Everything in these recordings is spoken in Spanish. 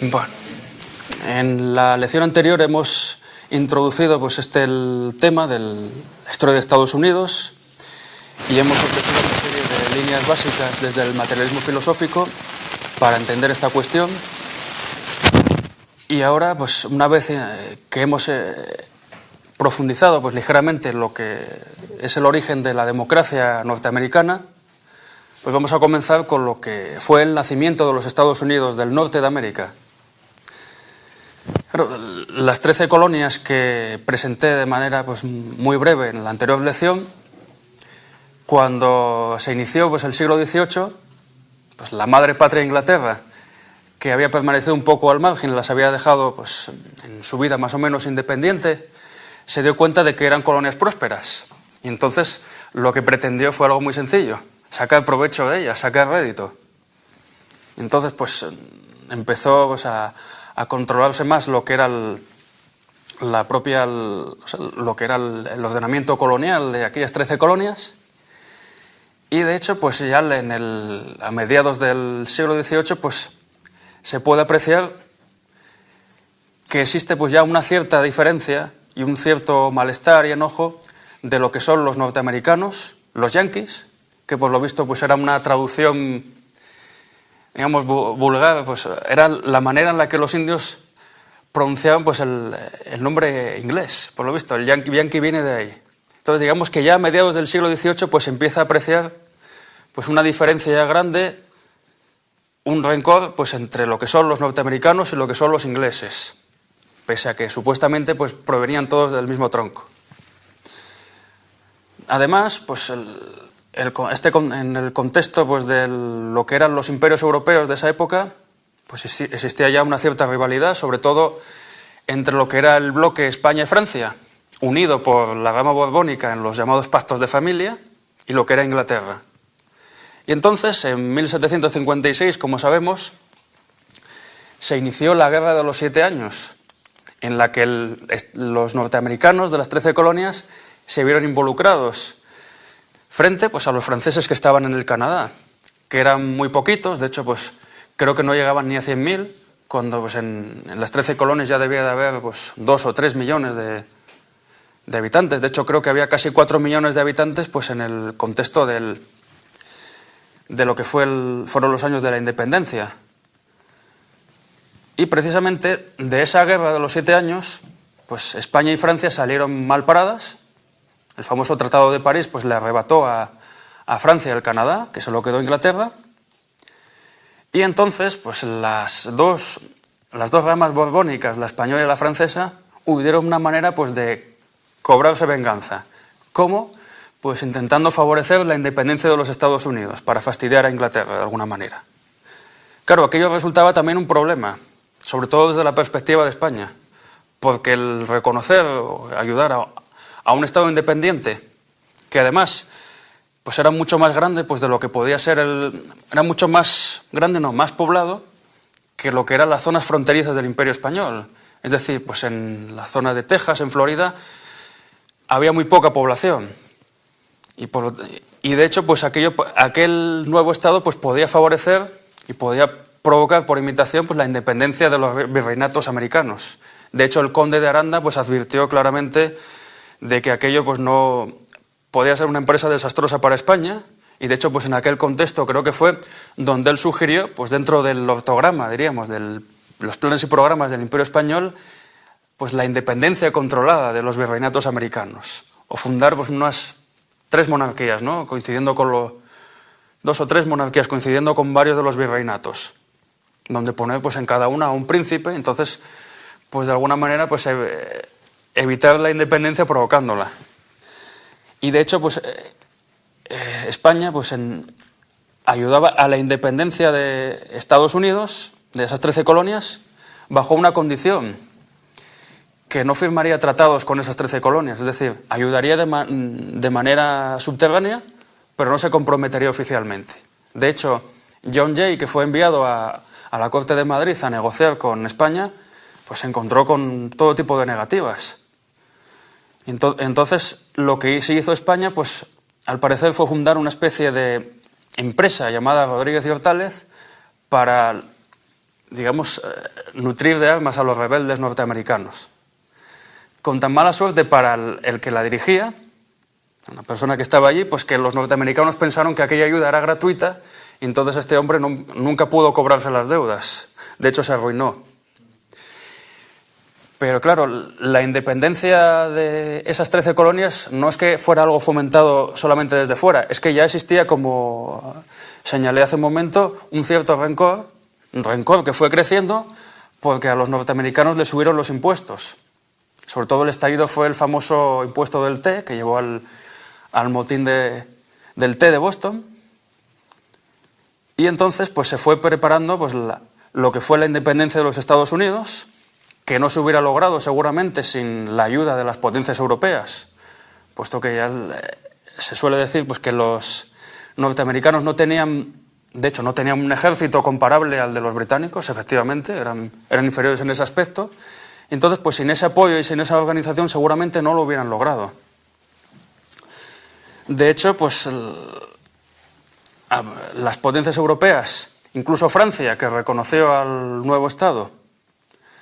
Bueno, en la lección anterior hemos introducido el tema de la historia de Estados Unidos y hemos ofrecido una serie de líneas básicas desde el materialismo filosófico para entender esta cuestión. Y ahora, pues una vez que hemos profundizado ligeramente en lo que es el origen de la democracia norteamericana, pues vamos a comenzar con lo que fue el nacimiento de los Estados Unidos del norte de América. Claro, las 13 colonias que presenté de manera muy breve en la anterior lección, cuando se inició el siglo XVIII, la madre patria Inglaterra, que había permanecido un poco al margen, las había dejado en su vida más o menos independiente, se dio cuenta de que eran colonias prósperas. Y entonces lo que pretendió fue algo muy sencillo: sacar provecho de ellas, sacar rédito. Entonces empezó a controlarse más lo que era el ordenamiento colonial de aquellas 13 colonias. Y de hecho, ya a mediados del siglo XVIII, se puede apreciar que existe ya una cierta diferencia y un cierto malestar y enojo de lo que son los norteamericanos, los yanquis, que por lo visto era una traducción, digamos, vulgar, era la manera en la que los indios pronunciaban el nombre inglés, por lo visto, el yankee viene de ahí. Entonces digamos que ya a mediados del siglo XVIII se empieza a apreciar una diferencia ya grande, un rencor entre lo que son los norteamericanos y lo que son los ingleses, pese a que supuestamente provenían todos del mismo tronco. Además, en el contexto de lo que eran los imperios europeos de esa época, existía ya una cierta rivalidad, sobre todo entre lo que era el bloque España y Francia, unido por la rama borbónica en los llamados pactos de familia, y lo que era Inglaterra. Y entonces, en 1756, como sabemos, se inició la Guerra de los 7 Años, en la que los norteamericanos de las 13 colonias se vieron involucrados frente a los franceses que estaban en el Canadá, que eran muy poquitos. De hecho, creo que no llegaban ni a 100.000, cuando en las 13 colonias ya debía de haber 2 o 3 millones de habitantes. De hecho, creo que había casi 4 millones de habitantes en el contexto de lo que fueron los años de la independencia. Y precisamente de esa guerra de los 7 años, España y Francia salieron mal paradas. El famoso Tratado de París le arrebató a Francia el Canadá, que se lo quedó Inglaterra. Y entonces las dos ramas borbónicas, la española y la francesa, huyeron una manera de cobrarse venganza. ¿Cómo? Intentando favorecer la independencia de los Estados Unidos, para fastidiar a Inglaterra de alguna manera. Claro, aquello resultaba también un problema, sobre todo desde la perspectiva de España, porque el reconocer o ayudar a un Estado independiente, que además era mucho más grande de lo que podía ser era mucho más grande, más poblado que lo que eran las zonas fronterizas del Imperio Español. Es decir, en la zona de Texas, en Florida, había muy poca población. Y de hecho, aquel nuevo Estado podía favorecer y podía provocar por imitación la independencia de los virreinatos americanos. De hecho, el conde de Aranda advirtió claramente de que aquello no podía ser una empresa desastrosa para España, y de hecho en aquel contexto creo que fue donde él sugirió, dentro del ortograma, diríamos, de los planes y programas del Imperio Español, la independencia controlada de los virreinatos americanos, o fundar unas 3 monarquías, ¿no? Coincidiendo con 2 o 3 monarquías, coincidiendo con varios de los virreinatos, donde poner en cada una a un príncipe. Entonces, de alguna manera evitar la independencia provocándola. Y de hecho España ayudaba a la independencia de Estados Unidos, de esas 13 colonias, bajo una condición: que no firmaría tratados con esas 13 colonias, es decir, ayudaría de manera subterránea, pero no se comprometería oficialmente. De hecho, John Jay, que fue enviado a la Corte de Madrid a negociar con España, se encontró con todo tipo de negativas. Entonces, lo que sí hizo España, al parecer, fue fundar una especie de empresa llamada Rodríguez y Hortález para digamos, nutrir de armas a los rebeldes norteamericanos. Con tan mala suerte para el que la dirigía, una persona que estaba allí, pues que los norteamericanos pensaron que aquella ayuda era gratuita y entonces este hombre nunca pudo cobrarse las deudas. De hecho, se arruinó. Pero claro, la independencia de esas 13 colonias no es que fuera algo fomentado solamente desde fuera, es que ya existía, como señalé hace un momento, un cierto rencor que fue creciendo porque a los norteamericanos les subieron los impuestos. Sobre todo el estallido fue el famoso impuesto del té, que llevó al motín del té de Boston. Y entonces pues se fue preparando pues, lo que fue la independencia de los Estados Unidos, que no se hubiera logrado seguramente sin la ayuda de las potencias europeas, puesto que ya se suele decir pues, que los norteamericanos no tenían un ejército comparable al de los británicos, efectivamente, eran inferiores en ese aspecto. Entonces, pues sin ese apoyo y sin esa organización seguramente no lo hubieran logrado. De hecho, pues las potencias europeas, incluso Francia, que reconoció al nuevo Estado,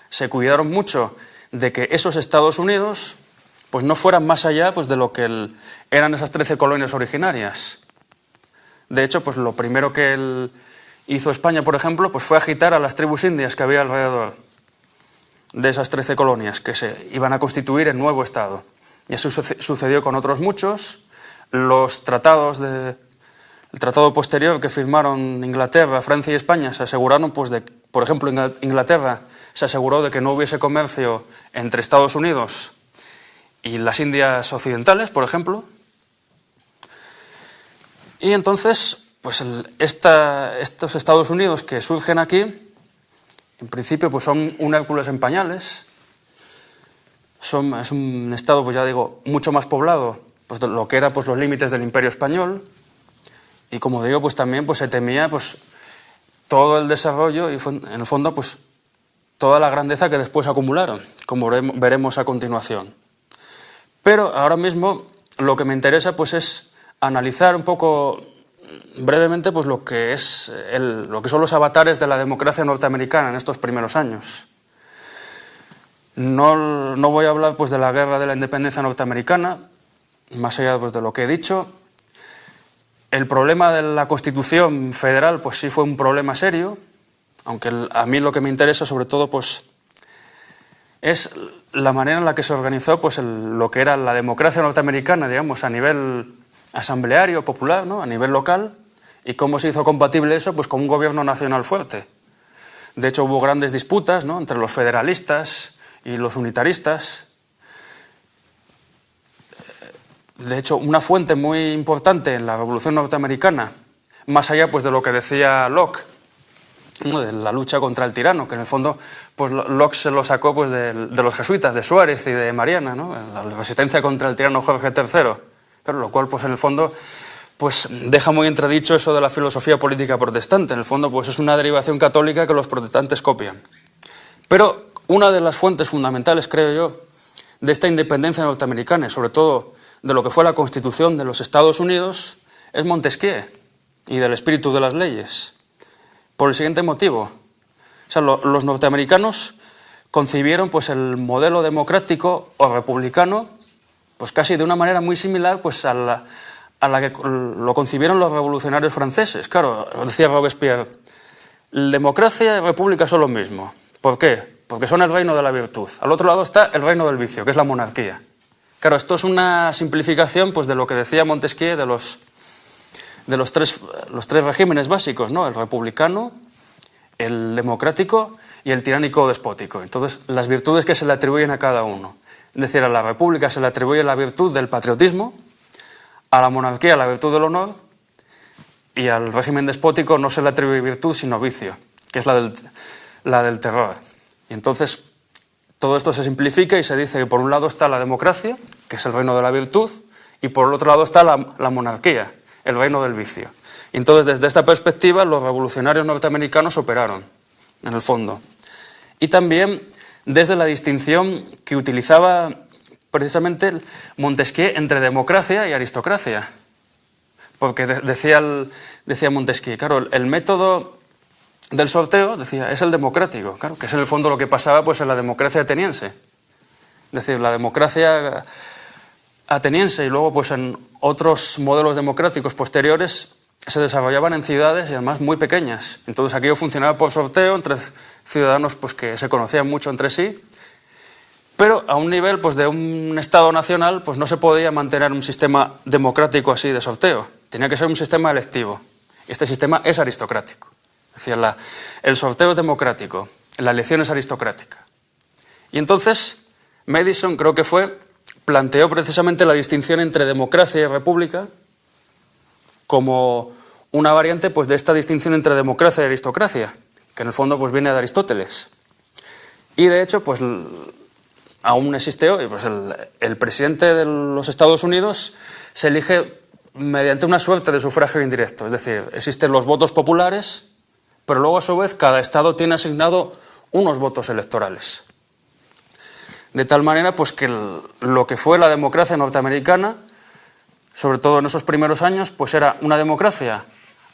se cuidaron mucho de que esos Estados Unidos pues no fueran más allá pues, de lo que eran esas 13 colonias originarias. De hecho, pues lo primero que hizo España, por ejemplo, pues fue agitar a las tribus indias que había alrededor de esas 13 colonias que se iban a constituir el nuevo Estado. Y eso sucedió con otros muchos. Los tratados el tratado posterior que firmaron Inglaterra, Francia y España se aseguraron, pues, por ejemplo, Inglaterra se aseguró de que no hubiese comercio entre Estados Unidos y las Indias occidentales, por ejemplo. Y entonces, pues estos Estados Unidos que surgen aquí, en principio, pues son un Hércules en pañales. Es un Estado, pues ya digo, mucho más poblado, pues de lo que eran pues, los límites del Imperio Español. Y como digo, pues también pues, se temía pues, todo el desarrollo y en el fondo pues, toda la grandeza que después acumularon, como veremos a continuación. Pero ahora mismo lo que me interesa pues, es analizar un poco brevemente pues, lo que son los avatares de la democracia norteamericana en estos primeros años. No voy a hablar pues, de la guerra de la independencia norteamericana, más allá pues, de lo que he dicho. El problema de la Constitución federal pues sí fue un problema serio, aunque a mí lo que me interesa sobre todo pues, es la manera en la que se organizó pues, lo que era la democracia norteamericana, digamos, a nivel asambleario, popular, ¿no? A nivel local, y cómo se hizo compatible eso pues, con un gobierno nacional fuerte. De hecho, hubo grandes disputas, ¿no? Entre los federalistas y los unitaristas. De hecho, una fuente muy importante en la Revolución Norteamericana, más allá pues, de lo que decía Locke, ¿no? De la lucha contra el tirano, que en el fondo pues, Locke se lo sacó pues, de los jesuitas, de Suárez y de Mariana, ¿no? La resistencia contra el tirano Jorge III, claro, lo cual pues, en el fondo pues, deja muy entredicho eso de la filosofía política protestante. En el fondo pues, es una derivación católica que los protestantes copian. Pero una de las fuentes fundamentales, creo yo, de esta independencia norteamericana y sobre todo de lo que fue la Constitución de los Estados Unidos es Montesquieu y del espíritu de las leyes. Por el siguiente motivo. O sea, los norteamericanos concibieron pues, el modelo democrático o republicano pues, casi de una manera muy similar pues, a la que lo concibieron los revolucionarios franceses. Claro, decía Robespierre, democracia y república son lo mismo. ¿Por qué? Porque son el reino de la virtud. Al otro lado está el reino del vicio, que es la monarquía. Claro, esto es una simplificación pues, de lo que decía Montesquieu de los tres regímenes básicos, ¿no? El republicano, el democrático y el tiránico despótico. Entonces, las virtudes que se le atribuyen a cada uno. Es decir, a la república se le atribuye la virtud del patriotismo, a la monarquía la virtud del honor y al régimen despótico no se le atribuye virtud sino vicio, que es la del terror. Y entonces todo esto se simplifica y se dice que por un lado está la democracia, que es el reino de la virtud, y por el otro lado está la monarquía, el reino del vicio. Y entonces desde esta perspectiva los revolucionarios norteamericanos operaron, en el fondo. Y también desde la distinción que utilizaba precisamente Montesquieu entre democracia y aristocracia. Porque decía Montesquieu, claro, el método del sorteo, decía, es el democrático, claro, que es en el fondo lo que pasaba pues en la democracia ateniense. Es decir, la democracia ateniense y luego pues en otros modelos democráticos posteriores se desarrollaban en ciudades y además muy pequeñas. Entonces aquello funcionaba por sorteo entre ciudadanos pues que se conocían mucho entre sí, pero a un nivel pues de un Estado nacional pues no se podía mantener un sistema democrático así de sorteo. Tenía que ser un sistema electivo. Este sistema es aristocrático. Es decir, el sorteo es democrático, la elección es aristocrática. Y entonces Madison, creo que planteó precisamente la distinción entre democracia y república como una variante pues, de esta distinción entre democracia y aristocracia, que en el fondo pues, viene de Aristóteles. Y de hecho, pues aún existe hoy. Pues, el presidente de los Estados Unidos se elige mediante una suerte de sufragio indirecto. Es decir, existen los votos populares, pero luego a su vez cada estado tiene asignado unos votos electorales. De tal manera pues, que lo que fue la democracia norteamericana, sobre todo en esos primeros años, pues era una democracia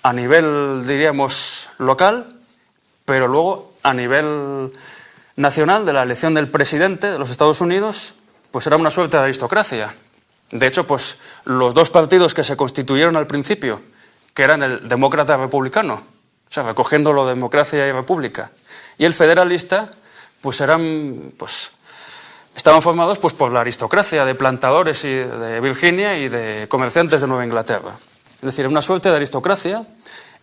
a nivel, diríamos, local, pero luego a nivel nacional, de la elección del presidente de los Estados Unidos, pues era una suerte de aristocracia. De hecho, pues los dos partidos que se constituyeron al principio, que eran el demócrata republicano, o sea, recogiendo democracia y república, y el federalista, pues estaban formados pues, por la aristocracia de plantadores de Virginia y de comerciantes de Nueva Inglaterra. Es decir, una suerte de aristocracia,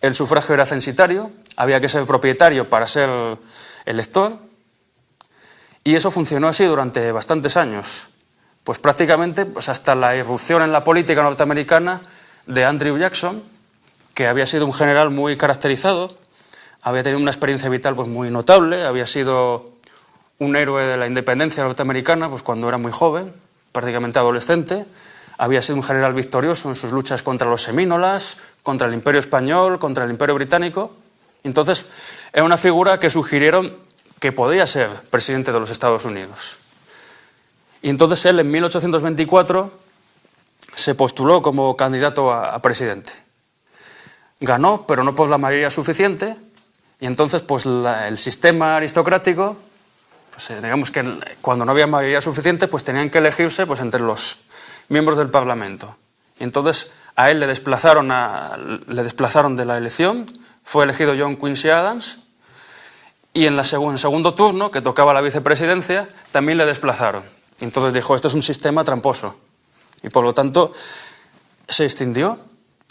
el sufragio era censitario, había que ser propietario para ser elector, y eso funcionó así durante bastantes años. Pues prácticamente pues hasta la irrupción en la política norteamericana de Andrew Jackson, que había sido un general muy caracterizado, había tenido una experiencia vital pues, muy notable, había sido un héroe de la independencia norteamericana pues, cuando era muy joven, prácticamente adolescente, había sido un general victorioso en sus luchas contra los semínolas, contra el Imperio Español, contra el Imperio Británico. Entonces, era una figura que sugirieron que podía ser presidente de los Estados Unidos. Y entonces él, en 1824, se postuló como candidato a presidente. Ganó, pero no por la mayoría suficiente, y entonces pues, el sistema aristocrático, pues, digamos que cuando no había mayoría suficiente, pues tenían que elegirse pues, entre los miembros del Parlamento. Y entonces a él le desplazaron de la elección, fue elegido John Quincy Adams, y en el segundo turno, que tocaba la vicepresidencia, también le desplazaron. Y entonces dijo, esto es un sistema tramposo. Y por lo tanto se extinguió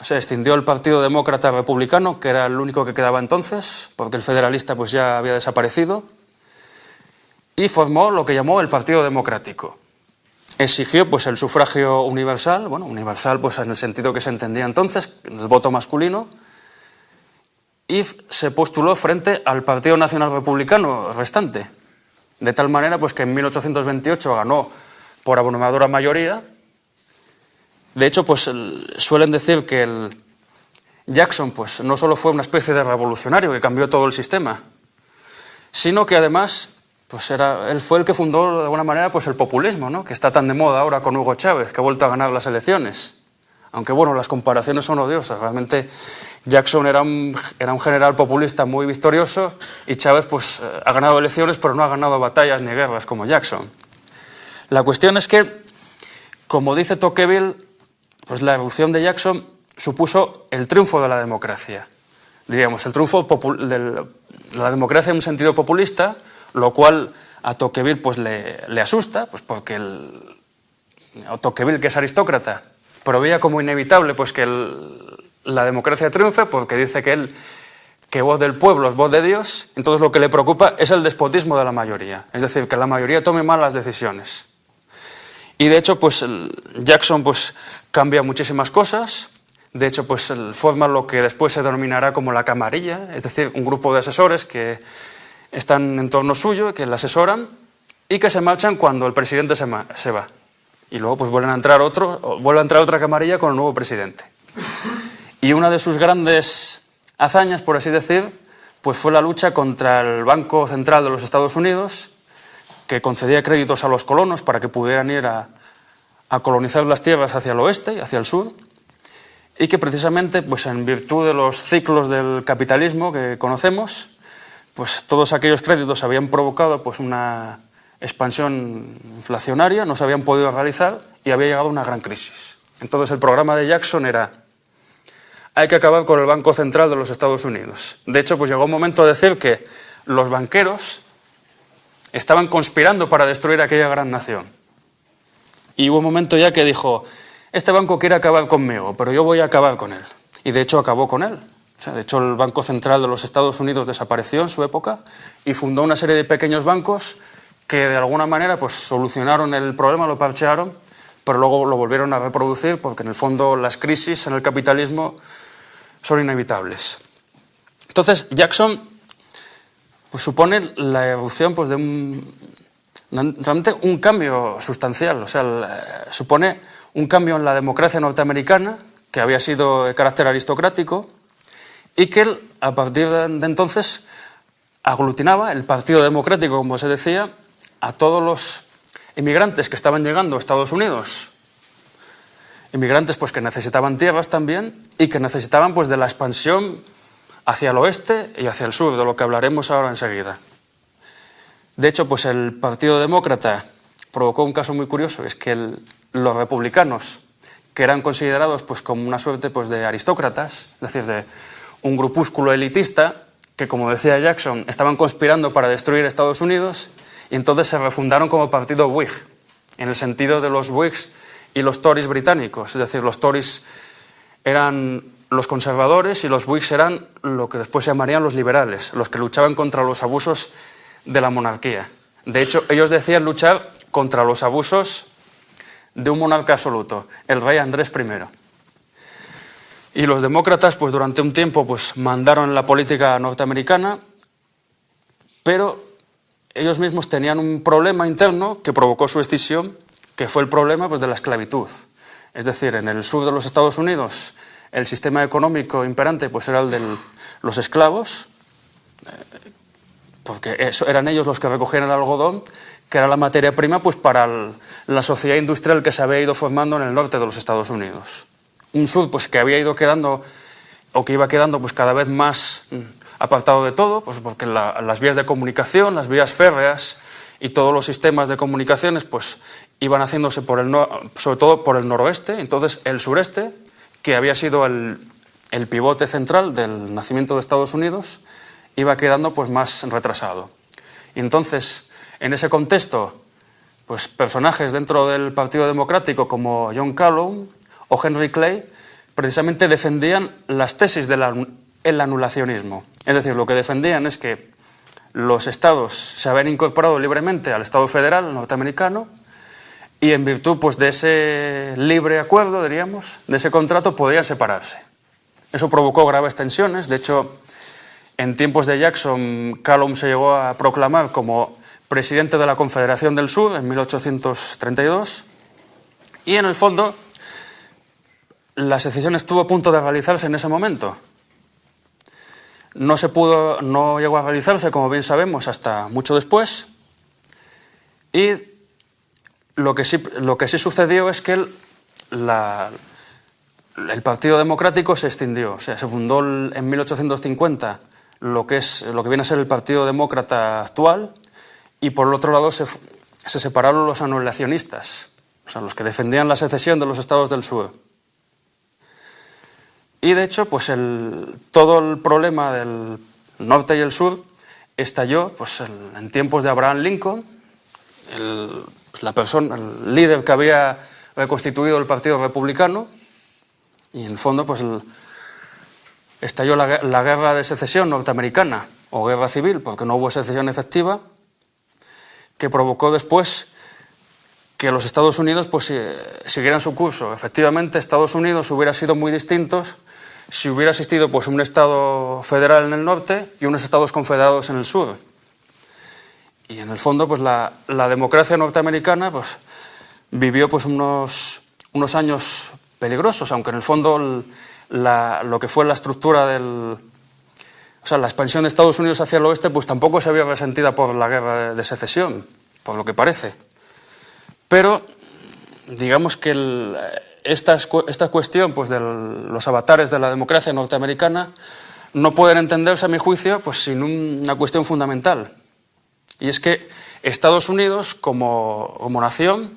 el Partido Demócrata Republicano, que era el único que quedaba entonces, porque el federalista pues, ya había desaparecido, y formó lo que llamó el Partido Democrático. Exigió pues, el sufragio universal, bueno, universal pues, en el sentido que se entendía entonces, el voto masculino, y se postuló frente al Partido Nacional Republicano restante, de tal manera pues, que en 1828 ganó por abrumadora mayoría. De hecho, pues, suelen decir que Jackson pues, no solo fue una especie de revolucionario que cambió todo el sistema, sino que además pues, él fue el que fundó de alguna manera pues, el populismo, ¿no? Que está tan de moda ahora con Hugo Chávez, que ha vuelto a ganar las elecciones. Aunque bueno, las comparaciones son odiosas. Realmente Jackson era un general populista muy victorioso y Chávez pues, ha ganado elecciones pero no ha ganado batallas ni guerras como Jackson. La cuestión es que, como dice Tocqueville, pues la erupción de Jackson supuso el triunfo de la democracia. Diríamos, el triunfo de la democracia en un sentido populista, lo cual a Tocqueville pues, le asusta, pues porque Tocqueville, que es aristócrata, pero veía como inevitable pues, que la democracia triunfe, porque dice que voz del pueblo es voz de Dios. Entonces lo que le preocupa es el despotismo de la mayoría, es decir, que la mayoría tome malas decisiones. Y de hecho pues, Jackson pues, cambia muchísimas cosas. De hecho pues, forma lo que después se denominará como la camarilla, es decir, un grupo de asesores que están en torno suyo, que le asesoran y que se marchan cuando el presidente se va. Y luego pues vuelve a entrar otra camarilla con el nuevo presidente. Y una de sus grandes hazañas, por así decir, pues fue la lucha contra el Banco Central de los Estados Unidos, que concedía créditos a los colonos para que pudieran ir a colonizar las tierras hacia el oeste y hacia el sur. y que precisamente, pues en virtud de los ciclos del capitalismo que conocemos, pues todos aquellos créditos habían provocado pues una expansión inflacionaria, no se habían podido realizar y había llegado una gran crisis. Entonces el programa de Jackson era: hay que acabar con el Banco Central de los Estados Unidos. De hecho, pues llegó un momento de decir que los banqueros estaban conspirando para destruir aquella gran nación. Y hubo un momento ya que dijo: este banco quiere acabar conmigo, pero yo voy a acabar con él. Y de hecho acabó con él. O sea, de hecho, el Banco Central de los Estados Unidos desapareció en su época y fundó una serie de pequeños bancos que de alguna manera pues solucionaron el problema, lo parchearon, pero luego lo volvieron a reproducir porque en el fondo las crisis en el capitalismo son inevitables. Entonces, Jackson pues supone la erupción pues, de realmente un cambio sustancial, o sea, supone un cambio en la democracia norteamericana, que había sido de carácter aristocrático, y que él, a partir de entonces, aglutinaba el Partido Democrático, como se decía, a todos los inmigrantes que estaban llegando a Estados Unidos. Inmigrantes pues, que necesitaban tierras también y que necesitaban pues, de la expansión hacia el oeste y hacia el sur, de lo que hablaremos ahora enseguida. De hecho, pues el Partido Demócrata provocó un caso muy curioso, es que los republicanos, que eran considerados pues, como una suerte pues, de aristócratas, es decir, de un grupúsculo elitista, que como decía Jackson, estaban conspirando para destruir Estados Unidos, y entonces se refundaron como partido Whig, en el sentido de los Whigs y los Tories británicos, es decir, los Tories eran los conservadores y los Whigs eran lo que después se llamarían los liberales, los que luchaban contra los abusos de la monarquía. De hecho, ellos decían luchar contra los abusos de un monarca absoluto, el rey Andrés I. Y los demócratas, pues durante un tiempo, pues mandaron la política norteamericana, pero ellos mismos tenían un problema interno que provocó su escisión, que fue el problema pues, de la esclavitud. Es decir, en el sur de los Estados Unidos, el sistema económico imperante pues, era el de los esclavos, porque eran ellos los que recogían el algodón, que era la materia prima pues, para la sociedad industrial que se había ido formando en el norte de los Estados Unidos. Un sur pues, que había ido quedando, o que iba quedando pues, cada vez más apartado de todo, pues, porque las vías de comunicación, las vías férreas y todos los sistemas de comunicaciones pues, iban haciéndose sobre todo por el noroeste. Entonces el sureste, que había sido el pivote central del nacimiento de Estados Unidos, iba quedando pues, más retrasado. Y entonces, en ese contexto, pues, personajes dentro del Partido Democrático como John Calhoun o Henry Clay precisamente defendían las tesis del anulacionismo. Es decir, lo que defendían es que los estados se habían incorporado libremente al Estado federal norteamericano y en virtud pues, de ese libre acuerdo, diríamos, de ese contrato, podían separarse. Eso provocó graves tensiones. De hecho, en tiempos de Jackson, Calhoun se llegó a proclamar como presidente de la Confederación del Sur en 1832 y en el fondo la secesión estuvo a punto de realizarse en ese momento. No llegó a realizarse, como bien sabemos, hasta mucho después, y lo que sí sucedió es que el Partido Democrático se extinguió, o sea, se fundó en 1850 lo que viene a ser el Partido Demócrata actual, y por el otro lado se separaron los anulacionistas, o sea, los que defendían la secesión de los estados del sur. Y de hecho, pues todo el problema del norte y el sur estalló pues, en tiempos de Abraham Lincoln, el líder que había reconstituido el Partido Republicano, y en el fondo pues, estalló la guerra de secesión norteamericana, o guerra civil, porque no hubo secesión efectiva, que provocó después que los Estados Unidos pues, siguieran su curso. Efectivamente, Estados Unidos hubiera sido muy distintos si hubiera existido pues, un Estado federal en el norte y unos Estados confederados en el sur. Y en el fondo pues, la democracia norteamericana pues, vivió pues, unos años peligrosos, aunque en el fondo lo que fue la estructura la expansión de Estados Unidos hacia el oeste pues, tampoco se había resentida por la guerra de secesión, por lo que parece. Pero digamos que esta cuestión pues, de los avatares de la democracia norteamericana no pueden entenderse, a mi juicio, pues, sin una cuestión fundamental. Y es que Estados Unidos, como nación,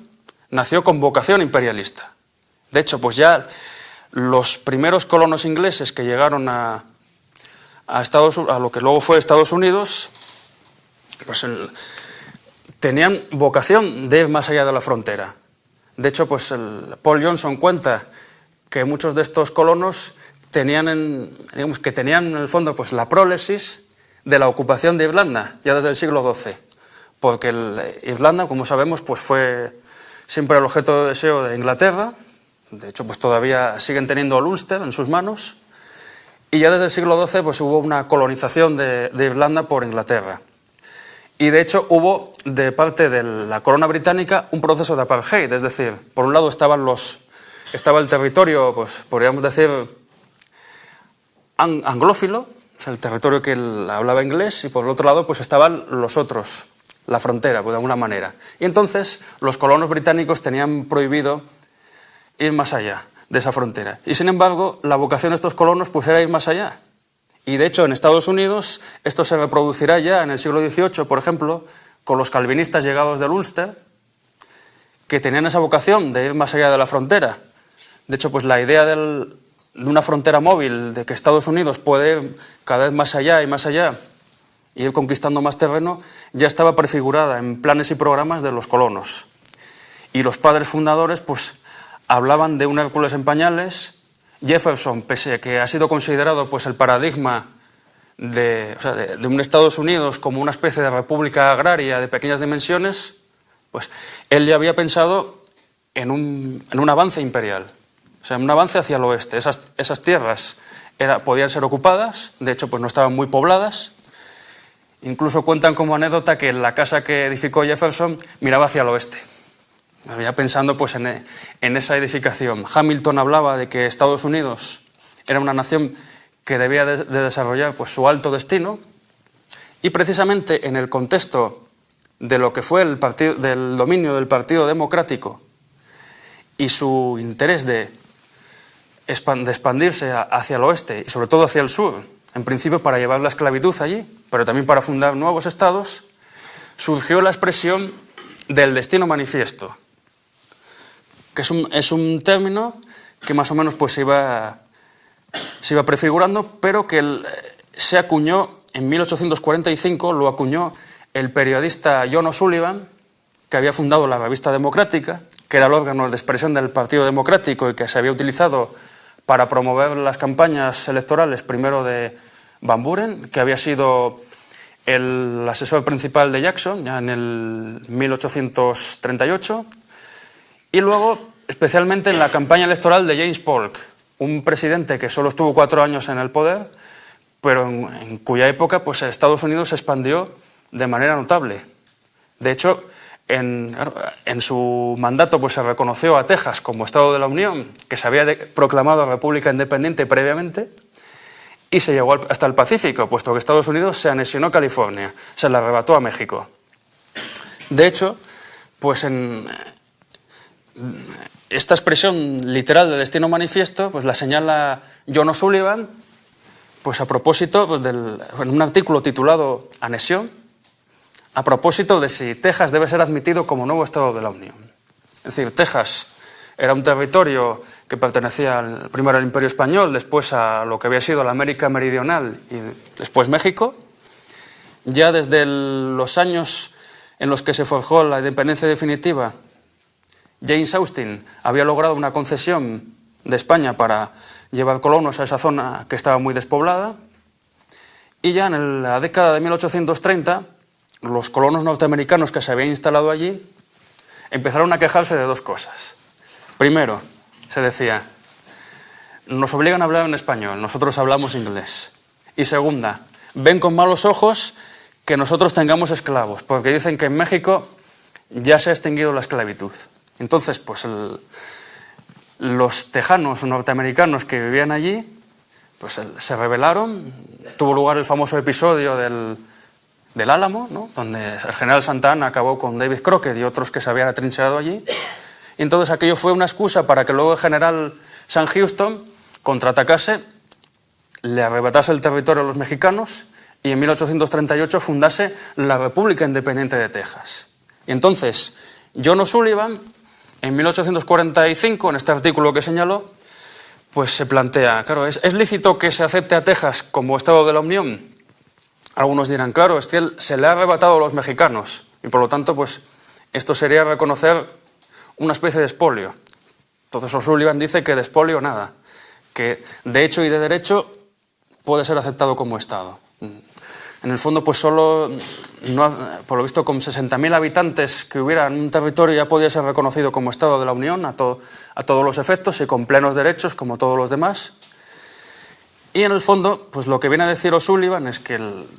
nació con vocación imperialista. De hecho, pues ya los primeros colonos ingleses que llegaron a lo que luego fue Estados Unidos, pues tenían vocación de ir más allá de la frontera. De hecho, pues Paul Johnson cuenta que muchos de estos colonos tenían en el fondo pues, la prólesis de la ocupación de Irlanda, ya desde el siglo XII, porque Irlanda, como sabemos, pues fue siempre el objeto de deseo de Inglaterra. De hecho, pues todavía siguen teniendo el Ulster en sus manos, y ya desde el siglo XII pues, hubo una colonización de Irlanda por Inglaterra. Y de hecho hubo de parte de la corona británica un proceso de apartheid, es decir, por un lado estaba el territorio, pues podríamos decir, anglófilo, o sea, el territorio que hablaba inglés, y por el otro lado pues estaban los otros, la frontera, pues, de alguna manera. Y entonces los colonos británicos tenían prohibido ir más allá de esa frontera. Y sin embargo, la vocación de estos colonos pues era ir más allá. Y de hecho en Estados Unidos esto se reproducirá ya en el siglo XVIII, por ejemplo, con los calvinistas llegados del Ulster, que tenían esa vocación de ir más allá de la frontera. De hecho, pues la idea de una frontera móvil, de que Estados Unidos puede ir cada vez más allá y ir conquistando más terreno, ya estaba prefigurada en planes y programas de los colonos. Y los padres fundadores pues hablaban de un Hércules en pañales. Jefferson, pese a que ha sido considerado pues, el paradigma de un Estados Unidos como una especie de república agraria de pequeñas dimensiones, pues él ya había pensado en un avance imperial, o sea, un avance hacia el oeste. Esas tierras podían ser ocupadas, de hecho pues no estaban muy pobladas. Incluso cuentan como anécdota que la casa que edificó Jefferson miraba hacia el oeste. Ya pensando pues, en esa edificación. Hamilton hablaba de que Estados Unidos era una nación que debía de desarrollar pues, su alto destino, y precisamente en el contexto de lo que fue del dominio del Partido Democrático y su interés de expandirse hacia el oeste y sobre todo hacia el sur, en principio para llevar la esclavitud allí, pero también para fundar nuevos estados, surgió la expresión del destino manifiesto, que es un término que más o menos pues, se iba prefigurando, pero que se acuñó en 1845, lo acuñó el periodista John O'Sullivan, que había fundado la Revista Democrática, que era el órgano de expresión del Partido Democrático y que se había utilizado para promover las campañas electorales, primero de Van Buren, que había sido el asesor principal de Jackson ya en el 1838, y luego especialmente en la campaña electoral de James Polk, un presidente que solo estuvo 4 años en el poder, pero en cuya época pues, Estados Unidos se expandió de manera notable. De hecho, en su mandato pues, se reconoció a Texas como Estado de la Unión, que se había proclamado república independiente previamente, y se llegó hasta el Pacífico, puesto que Estados Unidos se anexionó California, se la arrebató a México. De hecho, pues esta expresión literal de destino manifiesto pues la señala John O'Sullivan pues a propósito pues, en un artículo titulado Anexión, a propósito de si Texas debe ser admitido como nuevo Estado de la Unión. Es decir, Texas era un territorio que pertenecía primero al Imperio Español, después a lo que había sido la América Meridional y después México. Ya desde los años en los que se forjó la independencia definitiva, James Austin había logrado una concesión de España para llevar colonos a esa zona que estaba muy despoblada, y ya en la década de 1830 los colonos norteamericanos que se habían instalado allí empezaron a quejarse de dos cosas. Primero, se decía, nos obligan a hablar en español, nosotros hablamos inglés. Y segunda, ven con malos ojos que nosotros tengamos esclavos, porque dicen que en México ya se ha extinguido la esclavitud. Entonces, pues los tejanos norteamericanos que vivían allí pues se rebelaron. Tuvo lugar el famoso episodio del Álamo, ¿no? Donde el general Santa Anna acabó con David Crockett y otros que se habían atrincherado allí. y entonces aquello fue una excusa para que luego el general Sam Houston contraatacase, le arrebatase el territorio a los mexicanos y en 1838 fundase la República Independiente de Texas. Y entonces John O'Sullivan, en 1845, en este artículo que señaló, pues se plantea, claro, ¿es lícito que se acepte a Texas como Estado de la Unión? Algunos dirán, claro, es que él se le ha arrebatado a los mexicanos y por lo tanto, pues esto sería reconocer una especie de expolio. Entonces O'Sullivan dice que de expolio nada, que de hecho y de derecho puede ser aceptado como Estado. En el fondo, pues solo, por lo visto, con 60.000 habitantes que hubiera en un territorio ya podía ser reconocido como Estado de la Unión a todos los efectos y con plenos derechos como todos los demás. Y en el fondo, pues lo que viene a decir O'Sullivan es que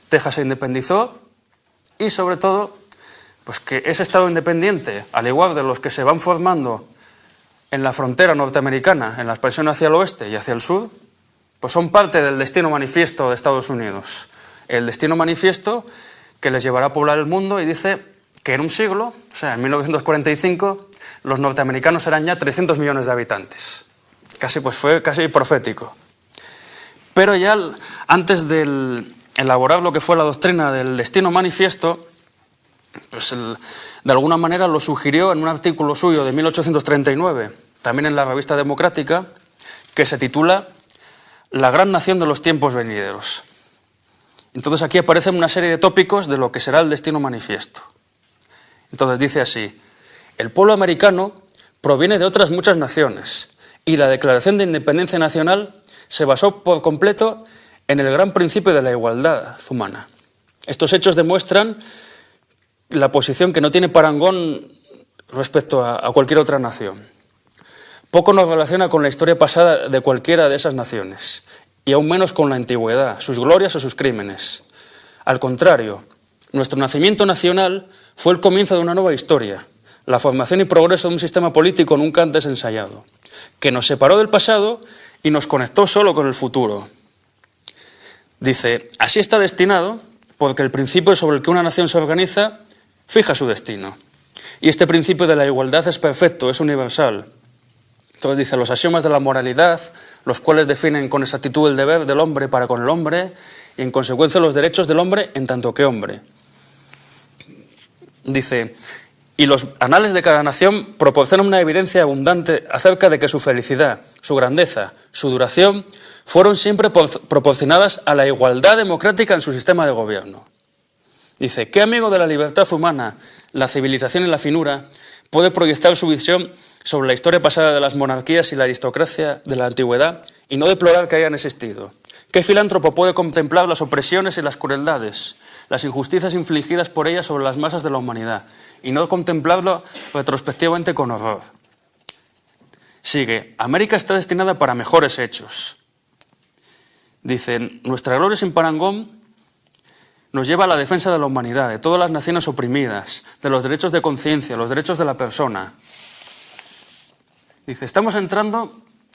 Texas se independizó y sobre todo, pues que ese Estado independiente, al igual de los que se van formando en la frontera norteamericana, en la expansión hacia el oeste y hacia el sur, pues son parte del destino manifiesto de Estados Unidos. El destino manifiesto que les llevará a poblar el mundo y dice que en un siglo, o sea, en 1945, los norteamericanos serán ya 300 millones de habitantes. Fue casi profético. Pero ya antes de elaborar lo que fue la doctrina del destino manifiesto, pues de alguna manera lo sugirió en un artículo suyo de 1839, también en la revista Democrática, que se titula La gran nación de los tiempos venideros. Entonces aquí aparecen una serie de tópicos de lo que será el destino manifiesto. Entonces dice así: el pueblo americano proviene de otras muchas naciones y la Declaración de Independencia Nacional se basó por completo en el gran principio de la igualdad humana. Estos hechos demuestran la posición que no tiene parangón respecto a cualquier otra nación. Poco nos relaciona con la historia pasada de cualquiera de esas naciones, y aún menos con la antigüedad, sus glorias o sus crímenes. Al contrario, nuestro nacimiento nacional fue el comienzo de una nueva historia, la formación y progreso de un sistema político nunca antes ensayado, que nos separó del pasado y nos conectó solo con el futuro. Dice, así está destinado, porque el principio sobre el que una nación se organiza fija su destino. Y este principio de la igualdad es perfecto, es universal. Entonces dice, los axiomas de la moralidad, los cuales definen con exactitud el deber del hombre para con el hombre y en consecuencia los derechos del hombre en tanto que hombre. Dice, y los anales de cada nación proporcionan una evidencia abundante acerca de que su felicidad, su grandeza, su duración fueron siempre proporcionadas a la igualdad democrática en su sistema de gobierno. Dice, ¿qué amigo de la libertad humana, la civilización y la finura puede proyectar su visión sobre la historia pasada de las monarquías y la aristocracia de la antigüedad y no deplorar que hayan existido? ¿Qué filántropo puede contemplar las opresiones y las crueldades, las injusticias infligidas por ellas sobre las masas de la humanidad y no contemplarlo retrospectivamente con horror? Sigue, América está destinada para mejores hechos. Dice, nuestra gloria sin parangón nos lleva a la defensa de la humanidad, de todas las naciones oprimidas, de los derechos de conciencia, los derechos de la persona. Dice, estamos entrando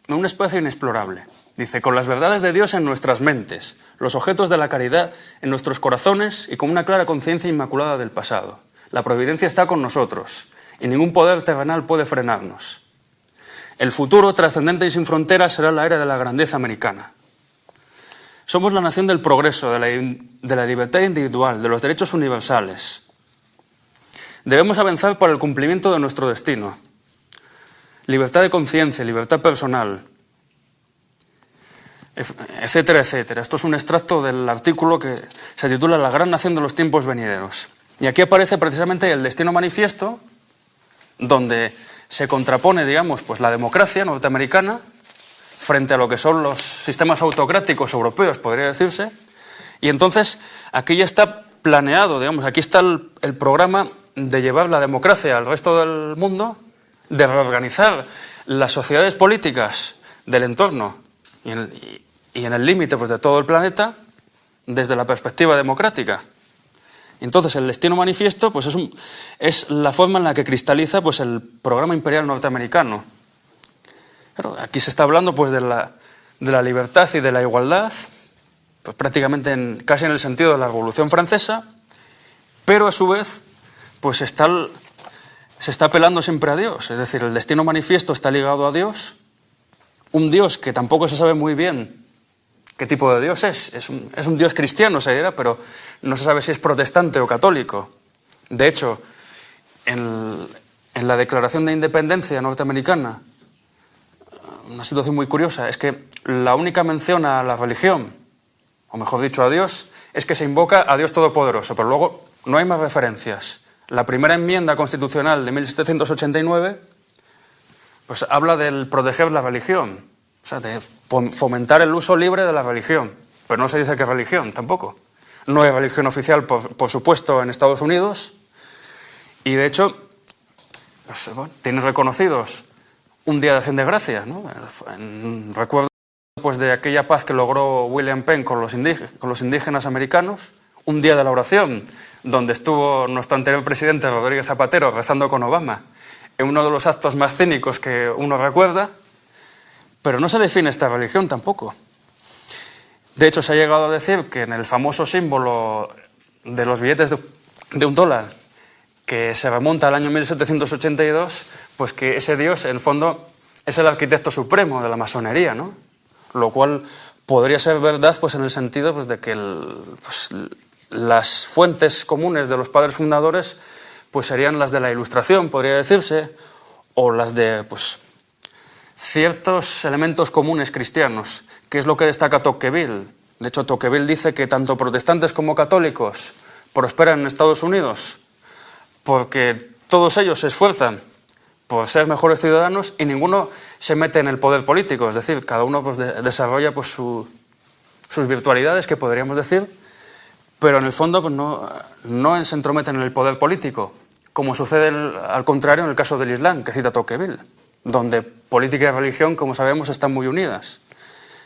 en un espacio inexplorable. Dice, con las verdades de Dios en nuestras mentes, los objetos de la caridad en nuestros corazones y con una clara conciencia inmaculada del pasado. La providencia está con nosotros y ningún poder terrenal puede frenarnos. El futuro, trascendente y sin fronteras, será la era de la grandeza americana. Somos la nación del progreso, de la libertad individual, de los derechos universales. Debemos avanzar para el cumplimiento de nuestro destino. Libertad de conciencia, libertad personal, etcétera, etcétera. Esto es un extracto del artículo que se titula La gran nación de los tiempos venideros. Y aquí aparece precisamente el destino manifiesto, donde se contrapone, digamos, pues la democracia norteamericana frente a lo que son los sistemas autocráticos europeos, podría decirse. Y entonces aquí ya está planeado, digamos, aquí está el programa de llevar la democracia al resto del mundo, de reorganizar las sociedades políticas del entorno y en el límite pues, de todo el planeta desde la perspectiva democrática. Entonces el destino manifiesto pues, es la forma en la que cristaliza pues, el programa imperial norteamericano. Pero aquí se está hablando pues, de la libertad y de la igualdad, pues, prácticamente casi en el sentido de la Revolución Francesa, pero a su vez pues, está se está apelando siempre a Dios, es decir, el destino manifiesto está ligado a Dios, un Dios que tampoco se sabe muy bien qué tipo de Dios es un Dios cristiano, se dirá, pero no se sabe si es protestante o católico. De hecho, en la Declaración de Independencia norteamericana, una situación muy curiosa es que la única mención a la religión, o mejor dicho a Dios, es que se invoca a Dios Todopoderoso, pero luego no hay más referencias. La primera enmienda constitucional de 1789 pues habla del proteger la religión, o sea, de fomentar el uso libre de la religión, pero no se dice qué religión tampoco. No hay religión oficial, por supuesto, en Estados Unidos, y de hecho pues, bueno, tienen reconocidos un día de acción de gracias, ¿no? Recuerdo pues, de aquella paz que logró William Penn con los indígenas americanos, un día de la oración, donde estuvo nuestro anterior presidente Rodríguez Zapatero rezando con Obama, en uno de los actos más cínicos que uno recuerda, pero no se define esta religión tampoco. De hecho, se ha llegado a decir que en el famoso símbolo de los billetes de $1, que se remonta al año 1782, pues que ese Dios, en el fondo, es el arquitecto supremo de la masonería, ¿no? Lo cual podría ser verdad pues, en el sentido pues, de que las fuentes comunes de los padres fundadores pues, serían las de la Ilustración, podría decirse, o las de pues, ciertos elementos comunes cristianos, que es lo que destaca Tocqueville. De hecho, Tocqueville dice que tanto protestantes como católicos prosperan en Estados Unidos porque todos ellos se esfuerzan por ser mejores ciudadanos y ninguno se mete en el poder político, es decir, cada uno pues, desarrolla pues, sus virtualidades, que podríamos decir, pero en el fondo pues, no se entrometen en el poder político, como sucede al contrario en el caso del Islam, que cita Tocqueville, donde política y religión, como sabemos, están muy unidas.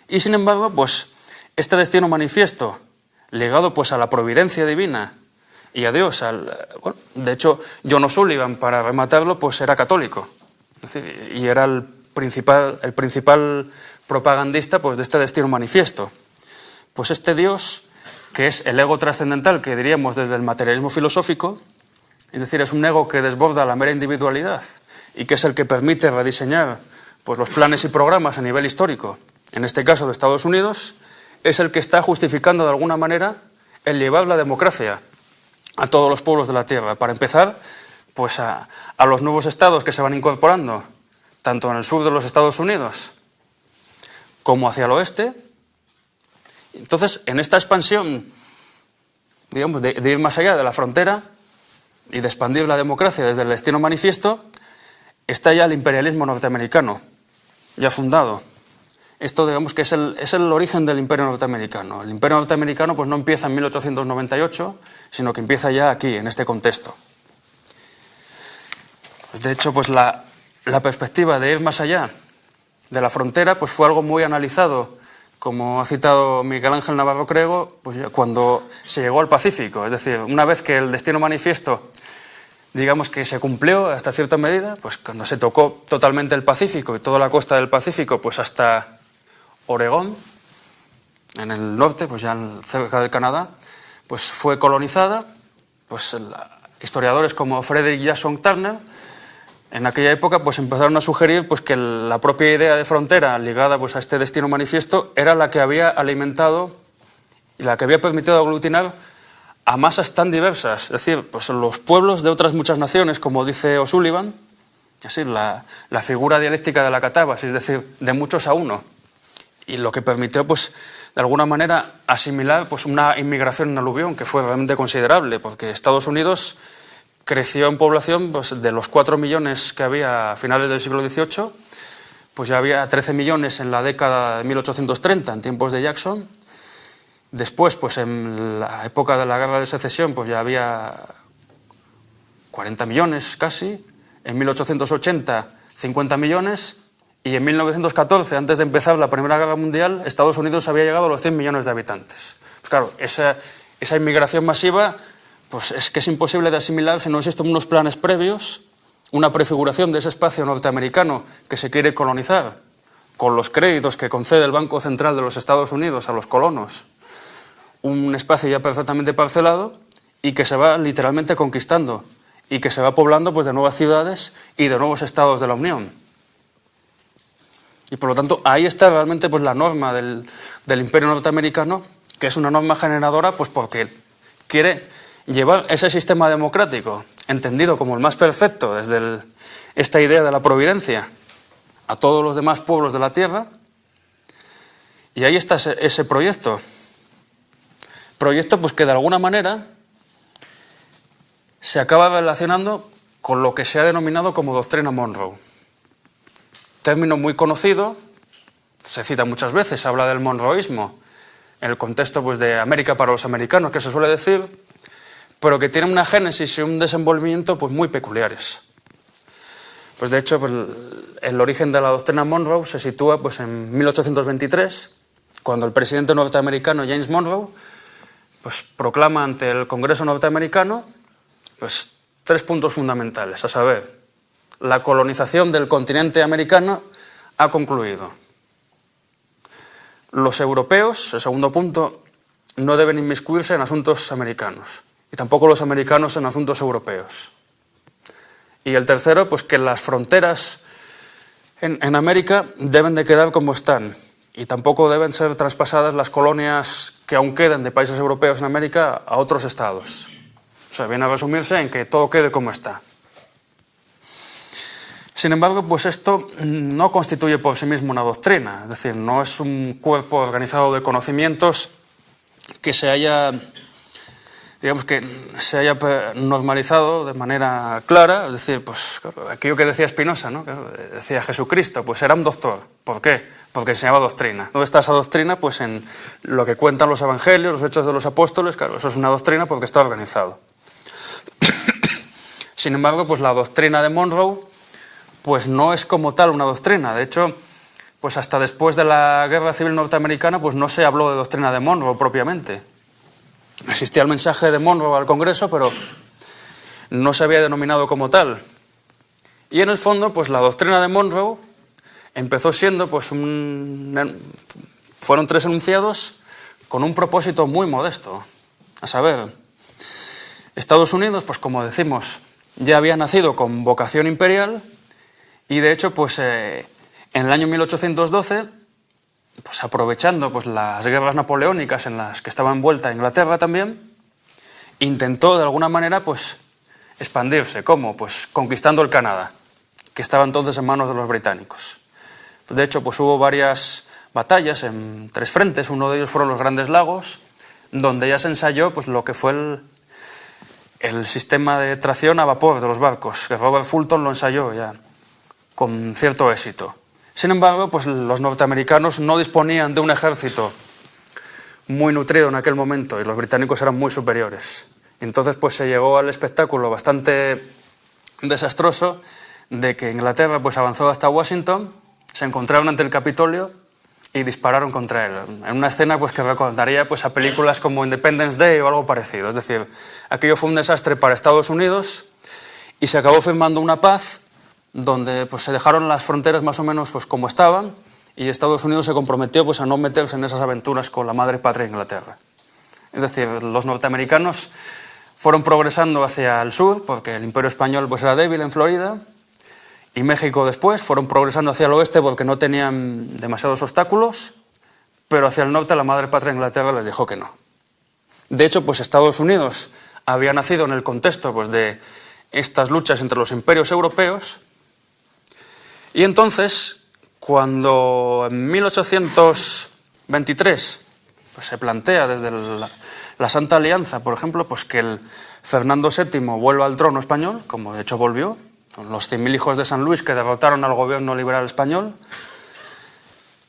Y sin embargo, pues, este destino manifiesto, ligado pues, a la providencia divina y a Dios, bueno, de hecho, John O'Sullivan, para rematarlo, pues era católico, es decir, y era el principal propagandista pues, de este destino manifiesto. Pues este Dios, que es el ego trascendental, que diríamos desde el materialismo filosófico, es decir, es un ego que desborda la mera individualidad y que es el que permite rediseñar pues, los planes y programas a nivel histórico, en este caso de Estados Unidos, es el que está justificando de alguna manera el llevar la democracia a todos los pueblos de la tierra. Para empezar, pues a los nuevos estados que se van incorporando, tanto en el sur de los Estados Unidos como hacia el oeste. Entonces, en esta expansión, digamos, de ir más allá de la frontera y de expandir la democracia desde el destino manifiesto, está ya el imperialismo norteamericano, ya fundado. Esto, digamos, que es el origen del imperio norteamericano. El imperio norteamericano pues, no empieza en 1898, sino que empieza ya aquí, en este contexto. De hecho, pues la perspectiva de ir más allá de la frontera pues, fue algo muy analizado, como ha citado Miguel Ángel Navarro Crego, pues, cuando se llegó al Pacífico. Es decir, una vez que el destino manifiesto, digamos que se cumplió hasta cierta medida, pues cuando se tocó totalmente el Pacífico y toda la costa del Pacífico, pues hasta Oregón, en el norte, pues ya cerca del Canadá, pues fue colonizada, pues historiadores como Frederick Jackson Turner, en aquella época pues empezaron a sugerir pues, que la propia idea de frontera ligada pues, a este destino manifiesto era la que había alimentado y la que había permitido aglutinar a masas tan diversas, es decir, pues los pueblos de otras muchas naciones, como dice O'Sullivan, es decir, la figura dialéctica de la catábasis, es decir, de muchos a uno, y lo que permitió, pues, de alguna manera, asimilar pues, una inmigración en aluvión que fue realmente considerable, porque Estados Unidos creció en población pues, de los 4 millones que había a finales del siglo XVIII, pues ya había 13 millones en la década de 1830, en tiempos de Jackson. Después, pues en la época de la Guerra de Secesión, pues ya había 40 millones casi. En 1880, 50 millones. Y en 1914, antes de empezar la Primera Guerra Mundial, Estados Unidos había llegado a los 100 millones de habitantes. Pues claro, esa inmigración masiva pues es que es imposible de asimilar si no existen unos planes previos, una prefiguración de ese espacio norteamericano que se quiere colonizar, con los créditos que concede el Banco Central de los Estados Unidos a los colonos, un espacio ya perfectamente parcelado y que se va literalmente conquistando. y que se va poblando pues, de nuevas ciudades y de nuevos estados de la Unión. Y por lo tanto, ahí está realmente pues, la norma del Imperio norteamericano, que es una norma generadora pues, porque quiere llevar ese sistema democrático, entendido como el más perfecto desde esta idea de la providencia, a todos los demás pueblos de la tierra. Y ahí está ese proyecto. Proyecto pues, que de alguna manera se acaba relacionando con lo que se ha denominado como doctrina Monroe. Término muy conocido, se cita muchas veces, se habla del monroeísmo, en el contexto pues, de América para los americanos, que se suele decir, pero que tiene una génesis y un desenvolvimiento pues, muy peculiares. Pues, de hecho, pues, el origen de la doctrina Monroe se sitúa pues, en 1823, cuando el presidente norteamericano James Monroe pues, proclama ante el Congreso norteamericano pues, 3 puntos fundamentales, a saber, la colonización del continente americano ha concluido. Los europeos, el segundo punto, no deben inmiscuirse en asuntos americanos, y tampoco los americanos en asuntos europeos. Y el tercero, pues que las fronteras en América deben de quedar como están, y tampoco deben ser traspasadas las colonias que aún quedan de países europeos en América a otros estados. O sea, viene a resumirse en que todo quede como está. Sin embargo, pues esto no constituye por sí mismo una doctrina, es decir, no es un cuerpo organizado de conocimientos que se haya, digamos que se haya normalizado de manera clara, es decir, pues aquello que decía Spinoza, ¿no? Decía Jesucristo, pues era un doctor. ¿Por qué? Porque enseñaba doctrina. ¿Dónde está esa doctrina? Pues en lo que cuentan los evangelios, los hechos de los apóstoles, claro, eso es una doctrina porque está organizado. Sin embargo, pues la doctrina de Monroe pues no es como tal una doctrina. De hecho, pues hasta después de la Guerra Civil Norteamericana pues no se habló de doctrina de Monroe propiamente. Existía el mensaje de Monroe al Congreso, pero no se había denominado como tal. Y en el fondo, pues la doctrina de Monroe empezó siendo, pues fueron 3 enunciados con un propósito muy modesto. A saber, Estados Unidos, pues como decimos, ya había nacido con vocación imperial. Y de hecho, pues en el año 1812, pues aprovechando pues, las guerras napoleónicas en las que estaba envuelta Inglaterra también, intentó de alguna manera pues, expandirse. ¿Cómo? Pues conquistando el Canadá, que estaba entonces en manos de los británicos. De hecho, pues hubo varias batallas en 3 frentes, uno de ellos fueron los Grandes Lagos, donde ya se ensayó pues, lo que fue el sistema de tracción a vapor de los barcos, que Robert Fulton lo ensayó ya con cierto éxito. Sin embargo, pues los norteamericanos no disponían de un ejército muy nutrido en aquel momento y los británicos eran muy superiores. Entonces pues se llegó al espectáculo bastante desastroso de que Inglaterra pues avanzó hasta Washington, se encontraron ante el Capitolio y dispararon contra él, en una escena pues que recordaría pues a películas como Independence Day o algo parecido. Es decir, aquello fue un desastre para Estados Unidos y se acabó firmando una paz donde pues, se dejaron las fronteras más o menos pues, como estaban y Estados Unidos se comprometió pues, a no meterse en esas aventuras con la madre patria Inglaterra. Es decir, los norteamericanos fueron progresando hacia el sur porque el Imperio Español pues, era débil en Florida y México después fueron progresando hacia el oeste porque no tenían demasiados obstáculos, pero hacia el norte la madre patria Inglaterra les dijo que no. De hecho, pues Estados Unidos había nacido en el contexto pues, de estas luchas entre los imperios europeos. Y entonces, cuando en 1823 pues se plantea desde la Santa Alianza, por ejemplo, pues que el Fernando VII vuelva al trono español, como de hecho volvió, con los 100.000 hijos de San Luis que derrotaron al gobierno liberal español,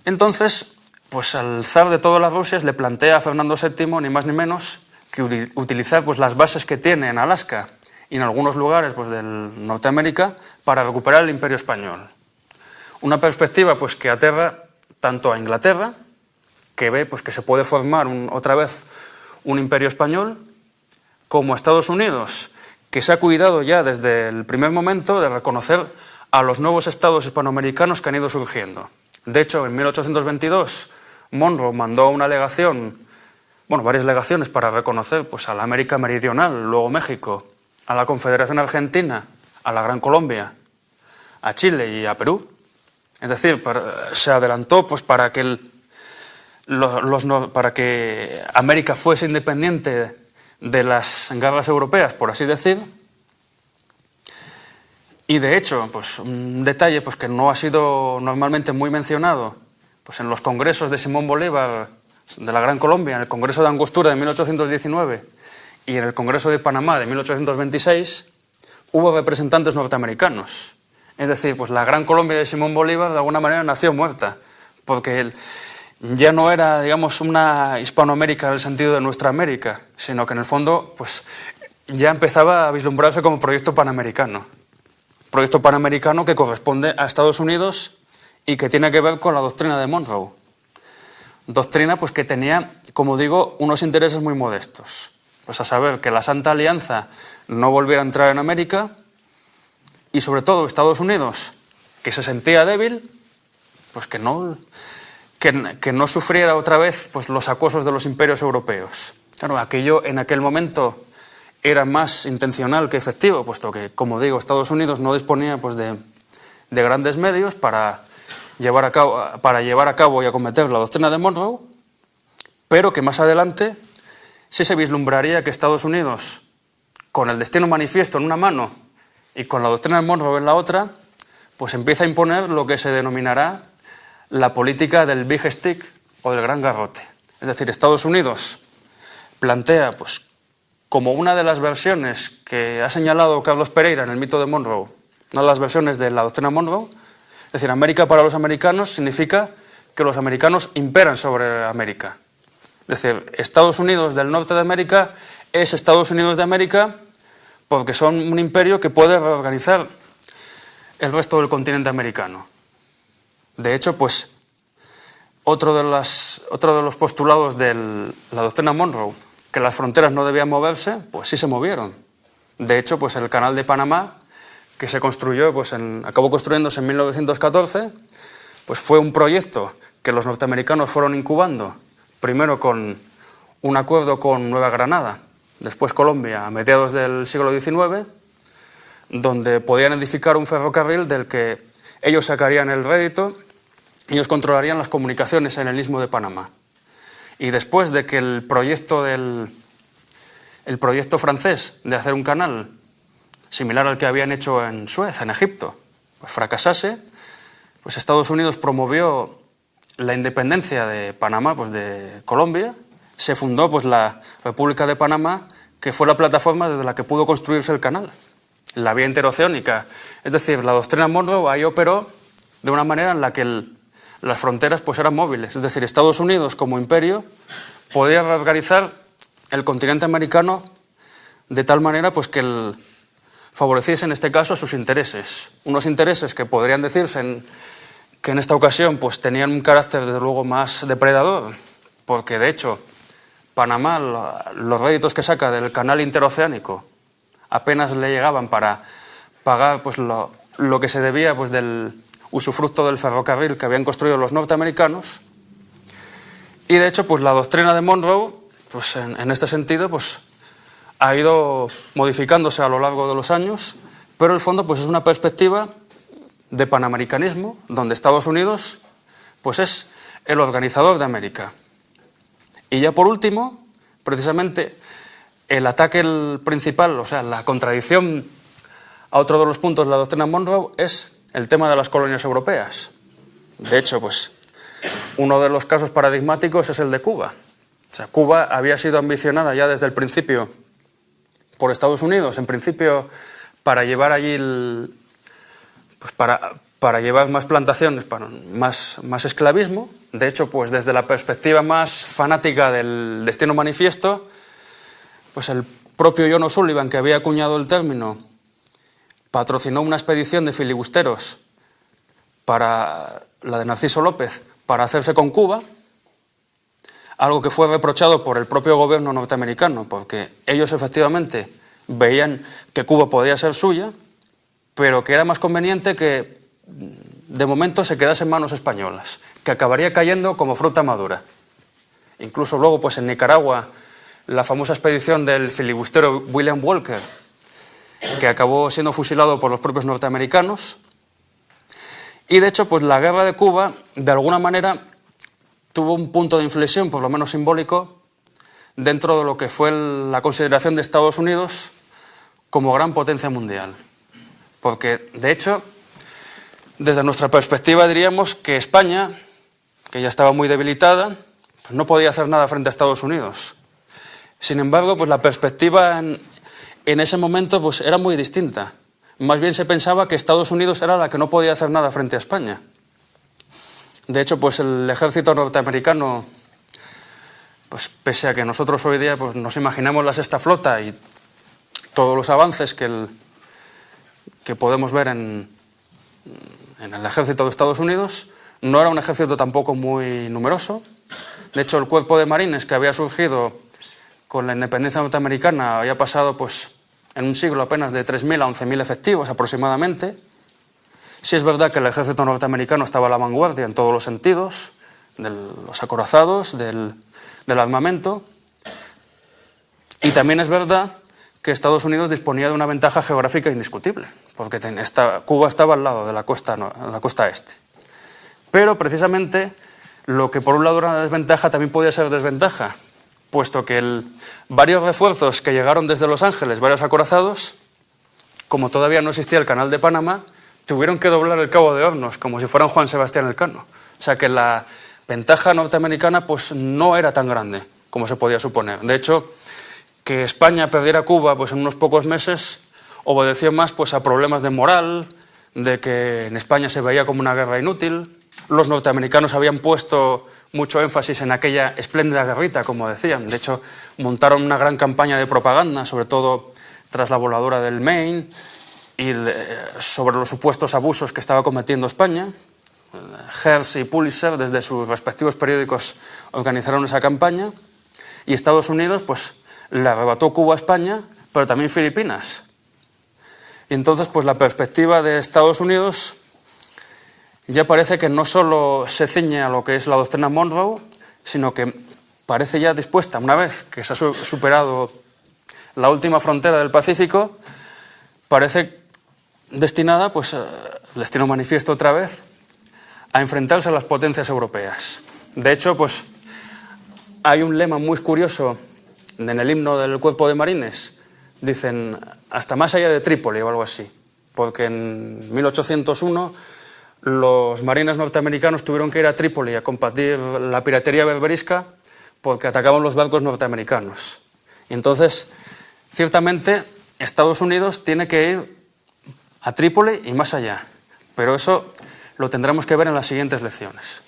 entonces, pues el zar de todas las Rusias le plantea a Fernando VII, ni más ni menos, que utilizar pues, las bases que tiene en Alaska y en algunos lugares pues, de Norteamérica para recuperar el Imperio Español. Una perspectiva pues, que aterra tanto a Inglaterra, que ve pues, que se puede formar otra vez un imperio español, como a Estados Unidos, que se ha cuidado ya desde el primer momento de reconocer a los nuevos estados hispanoamericanos que han ido surgiendo. De hecho, en 1822, Monroe mandó una legación, bueno, varias legaciones para reconocer pues, a la América Meridional, luego México, a la Confederación Argentina, a la Gran Colombia, a Chile y a Perú. Es decir, se adelantó pues, para que América fuese independiente de las guerras europeas, por así decir. Y de hecho, pues, un detalle pues, que no ha sido normalmente muy mencionado, pues, en los congresos de Simón Bolívar de la Gran Colombia, en el Congreso de Angostura de 1819 y en el Congreso de Panamá de 1826, hubo representantes norteamericanos. Es decir, pues la Gran Colombia de Simón Bolívar de alguna manera nació muerta, porque ya no era, digamos, una Hispanoamérica en el sentido de nuestra América, sino que en el fondo pues, ya empezaba a vislumbrarse como proyecto panamericano. Proyecto panamericano que corresponde a Estados Unidos y que tiene que ver con la doctrina de Monroe. Doctrina pues, que tenía, como digo, unos intereses muy modestos. Pues a saber que la Santa Alianza no volviera a entrar en América y sobre todo Estados Unidos, que se sentía débil, pues que no sufriera otra vez pues, los acosos de los imperios europeos. Claro, aquello en aquel momento era más intencional que efectivo, puesto que, como digo, Estados Unidos no disponía pues, de grandes medios para llevar a cabo y acometer la doctrina de Monroe, pero que más adelante sí se vislumbraría que Estados Unidos, con el destino manifiesto en una mano y con la doctrina de Monroe en la otra, pues empieza a imponer lo que se denominará la política del Big Stick o del gran garrote. Es decir, Estados Unidos plantea, pues, como una de las versiones que ha señalado Carlos Pereira en el mito de Monroe, una de las versiones de la doctrina Monroe, es decir, América para los americanos significa que los americanos imperan sobre América. Es decir, Estados Unidos del norte de América es Estados Unidos de América porque son un imperio que puede reorganizar el resto del continente americano. De hecho, pues, otro de los postulados de la doctrina Monroe, que las fronteras no debían moverse, pues sí se movieron. De hecho, pues el canal de Panamá, que se construyó, pues acabó construyéndose en 1914, pues fue un proyecto que los norteamericanos fueron incubando, primero con un acuerdo con Nueva Granada, después Colombia, a mediados del siglo XIX, donde podían edificar un ferrocarril del que ellos sacarían el rédito y ellos controlarían las comunicaciones en el Istmo de Panamá. Y después de que el proyecto francés de hacer un canal similar al que habían hecho en Suez, en Egipto, pues fracasase, pues Estados Unidos promovió la independencia de Panamá, pues de Colombia, se fundó pues la República de Panamá, que fue la plataforma desde la que pudo construirse el canal, la vía interoceánica. Es decir, la doctrina Monroe ahí operó de una manera en la que las fronteras pues eran móviles. Es decir, Estados Unidos como imperio podía reorganizar el continente americano de tal manera pues que favoreciese en este caso sus intereses. Unos intereses que podrían decirse que en esta ocasión pues tenían un carácter desde luego más depredador, porque de hecho Panamá, los réditos que saca del canal interoceánico apenas le llegaban para pagar pues lo que se debía pues del usufructo del ferrocarril que habían construido los norteamericanos. Y de hecho pues la doctrina de Monroe pues en este sentido pues ha ido modificándose a lo largo de los años, pero en el fondo pues es una perspectiva de panamericanismo donde Estados Unidos pues es el organizador de América. Y ya por último, precisamente el ataque principal, o sea, la contradicción a otro de los puntos de la doctrina Monroe es el tema de las colonias europeas. De hecho, pues uno de los casos paradigmáticos es el de Cuba. O sea, Cuba había sido ambicionada ya desde el principio por Estados Unidos, en principio para llevar allí pues para llevar más plantaciones, para más esclavismo. De hecho, pues desde la perspectiva más fanática del destino manifiesto, pues el propio John O'Sullivan, que había acuñado el término, patrocinó una expedición de filibusteros para la de Narciso López para hacerse con Cuba, algo que fue reprochado por el propio gobierno norteamericano, porque ellos efectivamente veían que Cuba podía ser suya, pero que era más conveniente que de momento se quedase en manos españolas, que acabaría cayendo como fruta madura. Incluso luego pues en Nicaragua la famosa expedición del filibustero William Walker, que acabó siendo fusilado por los propios norteamericanos. Y de hecho, pues la guerra de Cuba, de alguna manera, tuvo un punto de inflexión, por lo menos simbólico, dentro de lo que fue la consideración de Estados Unidos como gran potencia mundial. Porque, de hecho, desde nuestra perspectiva diríamos que España, que ya estaba muy debilitada, pues no podía hacer nada frente a Estados Unidos. Sin embargo, pues la perspectiva en ese momento pues era muy distinta. Más bien se pensaba que Estados Unidos era la que no podía hacer nada frente a España. De hecho, pues el ejército norteamericano, pues pese a que nosotros hoy día pues nos imaginamos la sexta flota y todos los avances que podemos ver en el ejército de Estados Unidos, no era un ejército tampoco muy numeroso. De hecho, el cuerpo de marines que había surgido con la independencia norteamericana había pasado pues en un siglo apenas de 3.000 a 11.000 efectivos aproximadamente. Sí es verdad que el ejército norteamericano estaba a la vanguardia en todos los sentidos, de los acorazados, del armamento, y también es verdad que Estados Unidos disponía de una ventaja geográfica indiscutible, porque Cuba estaba al lado de la costa este. Pero precisamente lo que por un lado era una desventaja también podía ser desventaja, puesto que varios refuerzos que llegaron desde Los Ángeles, varios acorazados, como todavía no existía el Canal de Panamá, tuvieron que doblar el Cabo de Hornos, como si fueran Juan Sebastián Elcano. O sea que la ventaja norteamericana pues no era tan grande como se podía suponer. De hecho, que España perdiera Cuba pues en unos pocos meses obedeció más pues a problemas de moral, de que en España se veía como una guerra inútil. Los norteamericanos habían puesto mucho énfasis en aquella espléndida guerrita, como decían. De hecho, montaron una gran campaña de propaganda, sobre todo tras la voladura del Maine, y sobre los supuestos abusos que estaba cometiendo España. Hearst y Pulitzer, desde sus respectivos periódicos, organizaron esa campaña, y Estados Unidos pues le arrebató Cuba a España, pero también Filipinas. Y entonces pues la perspectiva de Estados Unidos ya parece que no solo se ciñe a lo que es la doctrina Monroe, sino que parece ya dispuesta, una vez que se ha superado la última frontera del Pacífico, parece destinada, pues el destino manifiesto otra vez, a enfrentarse a las potencias europeas. De hecho, pues hay un lema muy curioso en el himno del Cuerpo de Marines. Dicen, hasta más allá de Trípoli o algo así, porque en 1801 los marines norteamericanos tuvieron que ir a Trípoli a combatir la piratería berberisca porque atacaban los barcos norteamericanos. Y entonces, ciertamente, Estados Unidos tiene que ir a Trípoli y más allá, pero eso lo tendremos que ver en las siguientes lecciones.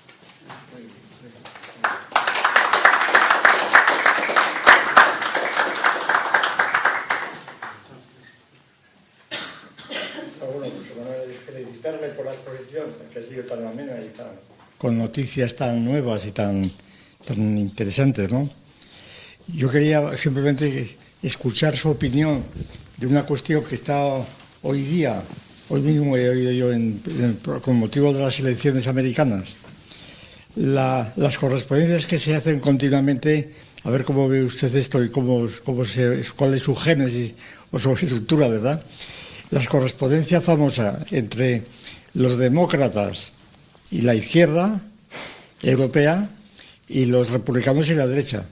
Felicitarme por la exposición, que ha sido tan amena y tan... con noticias tan nuevas y tan interesantes, ¿no? Yo quería simplemente escuchar su opinión de una cuestión que está hoy mismo he oído yo con motivo de las elecciones americanas. Las correspondencias que se hacen continuamente, a ver cómo ve usted esto y cuál es su génesis o su estructura, ¿verdad? La correspondencia famosa entre los demócratas y la izquierda europea y los republicanos y la derecha.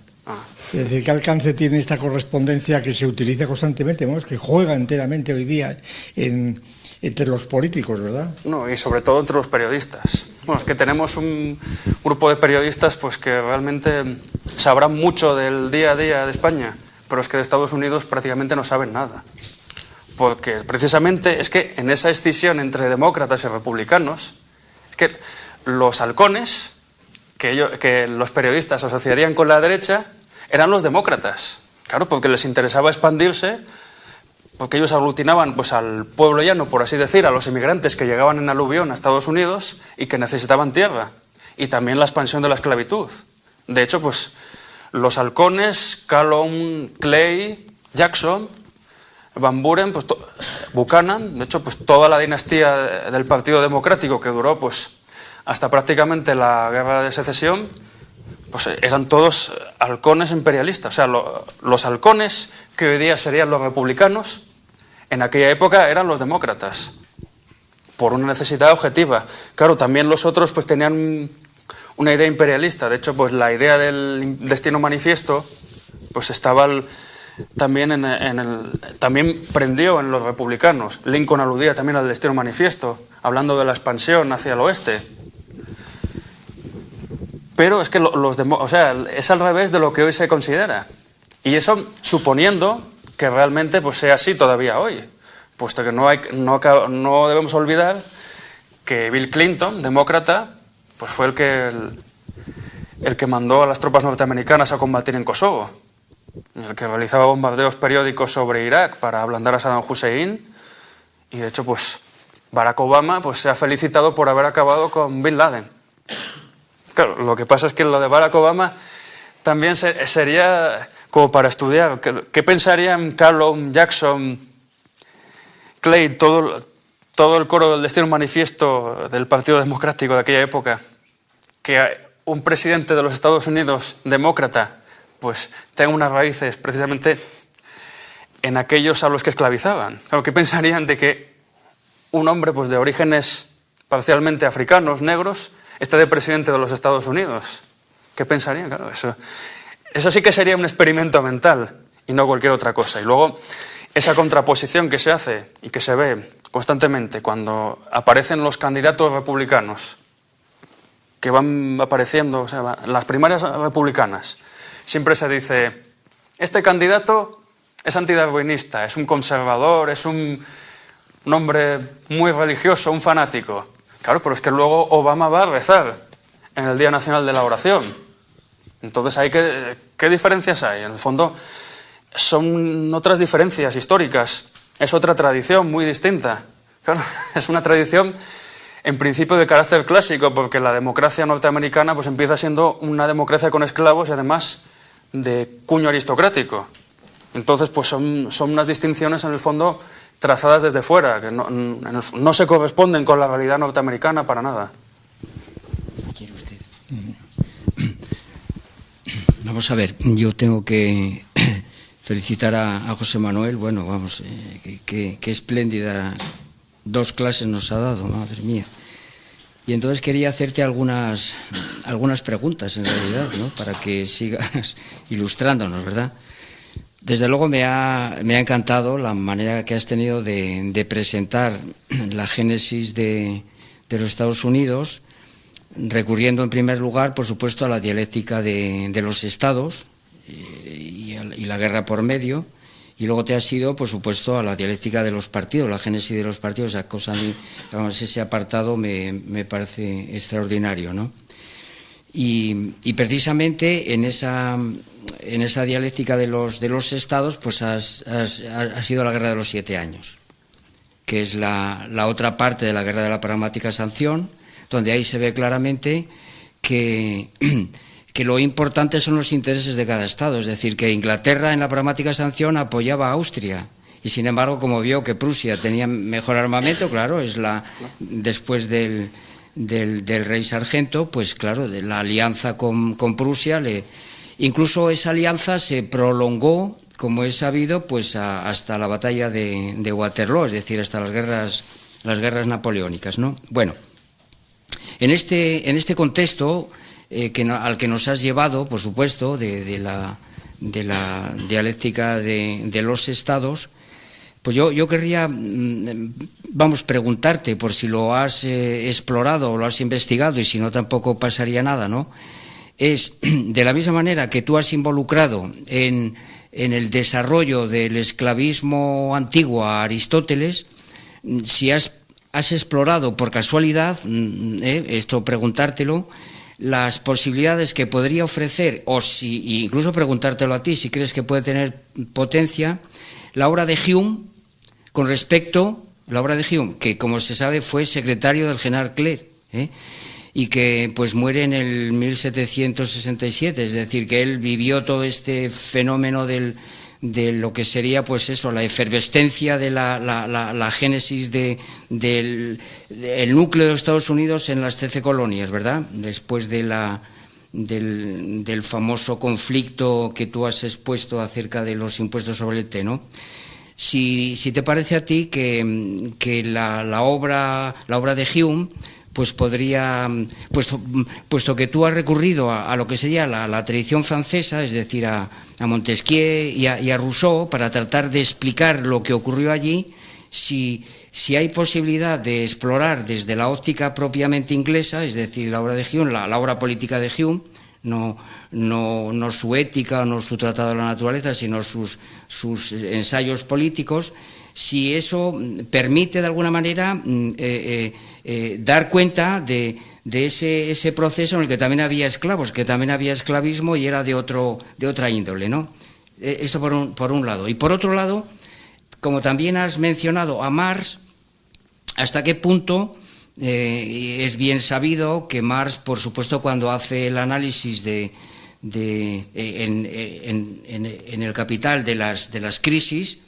Es decir, ¿qué alcance tiene esta correspondencia que se utiliza constantemente, ¿no? Que juega enteramente hoy día entre los políticos, ¿verdad? No, y sobre todo entre los periodistas. Bueno, es que tenemos un grupo de periodistas pues que realmente sabrán mucho del día a día de España, pero es que de Estados Unidos prácticamente no saben nada. Porque precisamente es que en esa escisión entre demócratas y republicanos, es que los halcones que los periodistas asociarían con la derecha eran los demócratas. Claro, porque les interesaba expandirse, porque ellos aglutinaban pues al pueblo llano, por así decir, a los inmigrantes que llegaban en aluvión a Estados Unidos y que necesitaban tierra, y también la expansión de la esclavitud. De hecho, pues los halcones, Calhoun, Clay, Jackson, Van Buren, pues Buchanan, de hecho, pues toda la dinastía del Partido Democrático que duró pues hasta prácticamente la Guerra de Secesión, pues eran todos halcones imperialistas. O sea, los halcones que hoy día serían los republicanos, en aquella época eran los demócratas, por una necesidad objetiva. Claro, también los otros pues tenían una idea imperialista. De hecho, pues la idea del destino manifiesto pues estaba también también prendió en los republicanos. Lincoln aludía también al destino manifiesto, hablando de la expansión hacia el oeste. Pero es que es al revés de lo que hoy se considera. Y eso suponiendo que realmente pues sea así todavía hoy, puesto que no debemos olvidar que Bill Clinton, demócrata, pues fue el que mandó a las tropas norteamericanas a combatir en Kosovo, el que realizaba bombardeos periódicos sobre Irak para ablandar a Saddam Hussein, y de hecho pues Barack Obama pues se ha felicitado por haber acabado con Bin Laden. Claro, lo que pasa es que lo de Barack Obama también sería como para estudiar. ¿Qué pensarían Calhoun, Jackson, Clay, todo el coro del destino manifiesto del Partido Democrático de aquella época? Que un presidente de los Estados Unidos, demócrata, pues tenga unas raíces precisamente en aquellos a los que esclavizaban. Claro, ¿qué pensarían de que un hombre pues de orígenes parcialmente africanos, negros, esté de presidente de los Estados Unidos? ¿Qué pensarían? Claro, eso sí que sería un experimento mental y no cualquier otra cosa. Y luego esa contraposición que se hace y que se ve constantemente cuando aparecen los candidatos republicanos que van apareciendo, o sea, las primarias republicanas, siempre se dice, este candidato es antidarwinista, es un conservador, es un hombre muy religioso, un fanático. Claro, pero es que luego Obama va a rezar en el Día Nacional de la Oración. Entonces, ¿qué diferencias hay? En el fondo, son otras diferencias históricas. Es otra tradición muy distinta. Claro, es una tradición, en principio, de carácter clásico, porque la democracia norteamericana pues empieza siendo una democracia con esclavos y, además, de cuño aristocrático. Entonces, pues son unas distinciones, en el fondo, trazadas desde fuera, que no se corresponden con la realidad norteamericana para nada. ¿Quiere usted? Vamos a ver, yo tengo que felicitar a José Manuel. Bueno, vamos, qué espléndida 2 clases nos ha dado, madre mía. Y entonces quería hacerte algunas preguntas, en realidad, ¿no? Para que sigas ilustrándonos, ¿verdad? Desde luego me ha encantado la manera que has tenido de presentar la génesis de los Estados Unidos, recurriendo en primer lugar, por supuesto, a la dialéctica de los estados y la guerra por medio, y luego te has ido, por supuesto, a la dialéctica de los partidos, la génesis de los partidos. Esa cosa, ese apartado me parece extraordinario, ¿no? Y precisamente en esa dialéctica de los estados, pues ha sido la guerra de los 7 años, que es la otra parte de la guerra de la pragmática sanción, donde ahí se ve claramente que lo importante son los intereses de cada estado. Es decir, que Inglaterra en la pragmática sanción apoyaba a Austria, y sin embargo, como vio que Prusia tenía mejor armamento, claro, después del rey Sargento, pues claro, de la alianza con Prusia, incluso esa alianza se prolongó, como es sabido, pues hasta la batalla de Waterloo, es decir, hasta las guerras napoleónicas, ¿no? Bueno, en este contexto al que nos has llevado, por supuesto, de la dialéctica de los estados, pues yo querría, preguntarte, por si lo has explorado o lo has investigado, y si no tampoco pasaría nada, ¿no? Es, de la misma manera que tú has involucrado en el desarrollo del esclavismo antiguo a Aristóteles, si has explorado por casualidad, esto preguntártelo, las posibilidades que podría ofrecer, o si incluso preguntártelo a ti, si crees que puede tener potencia, la obra de Hume, con respecto, la obra de Hume, que como se sabe fue secretario del general Clair, y que pues muere en el 1767, es decir, que él vivió todo este fenómeno de lo que sería, pues eso, la efervescencia de la génesis del núcleo de los Estados Unidos en las 13 colonias, ¿verdad? Después del famoso conflicto que tú has expuesto acerca de los impuestos sobre el té, ¿no? si te parece a ti que la obra de Hume, pues podría, puesto que tú has recurrido a lo que sería la tradición francesa, es decir, a Montesquieu y a Rousseau, para tratar de explicar lo que ocurrió allí, si hay posibilidad de explorar desde la óptica propiamente inglesa, es decir, la obra de Hume, la obra política de Hume, no su ética, no su tratado de la naturaleza, sino sus ensayos políticos, si eso permite de alguna manera dar cuenta de ese proceso en el que también había esclavos, que también había esclavismo y era de otra índole, ¿no? Esto por un lado. Y por otro lado, como también has mencionado a Marx, ¿hasta qué punto es bien sabido que Marx, por supuesto, cuando hace el análisis en el Capital de las crisis,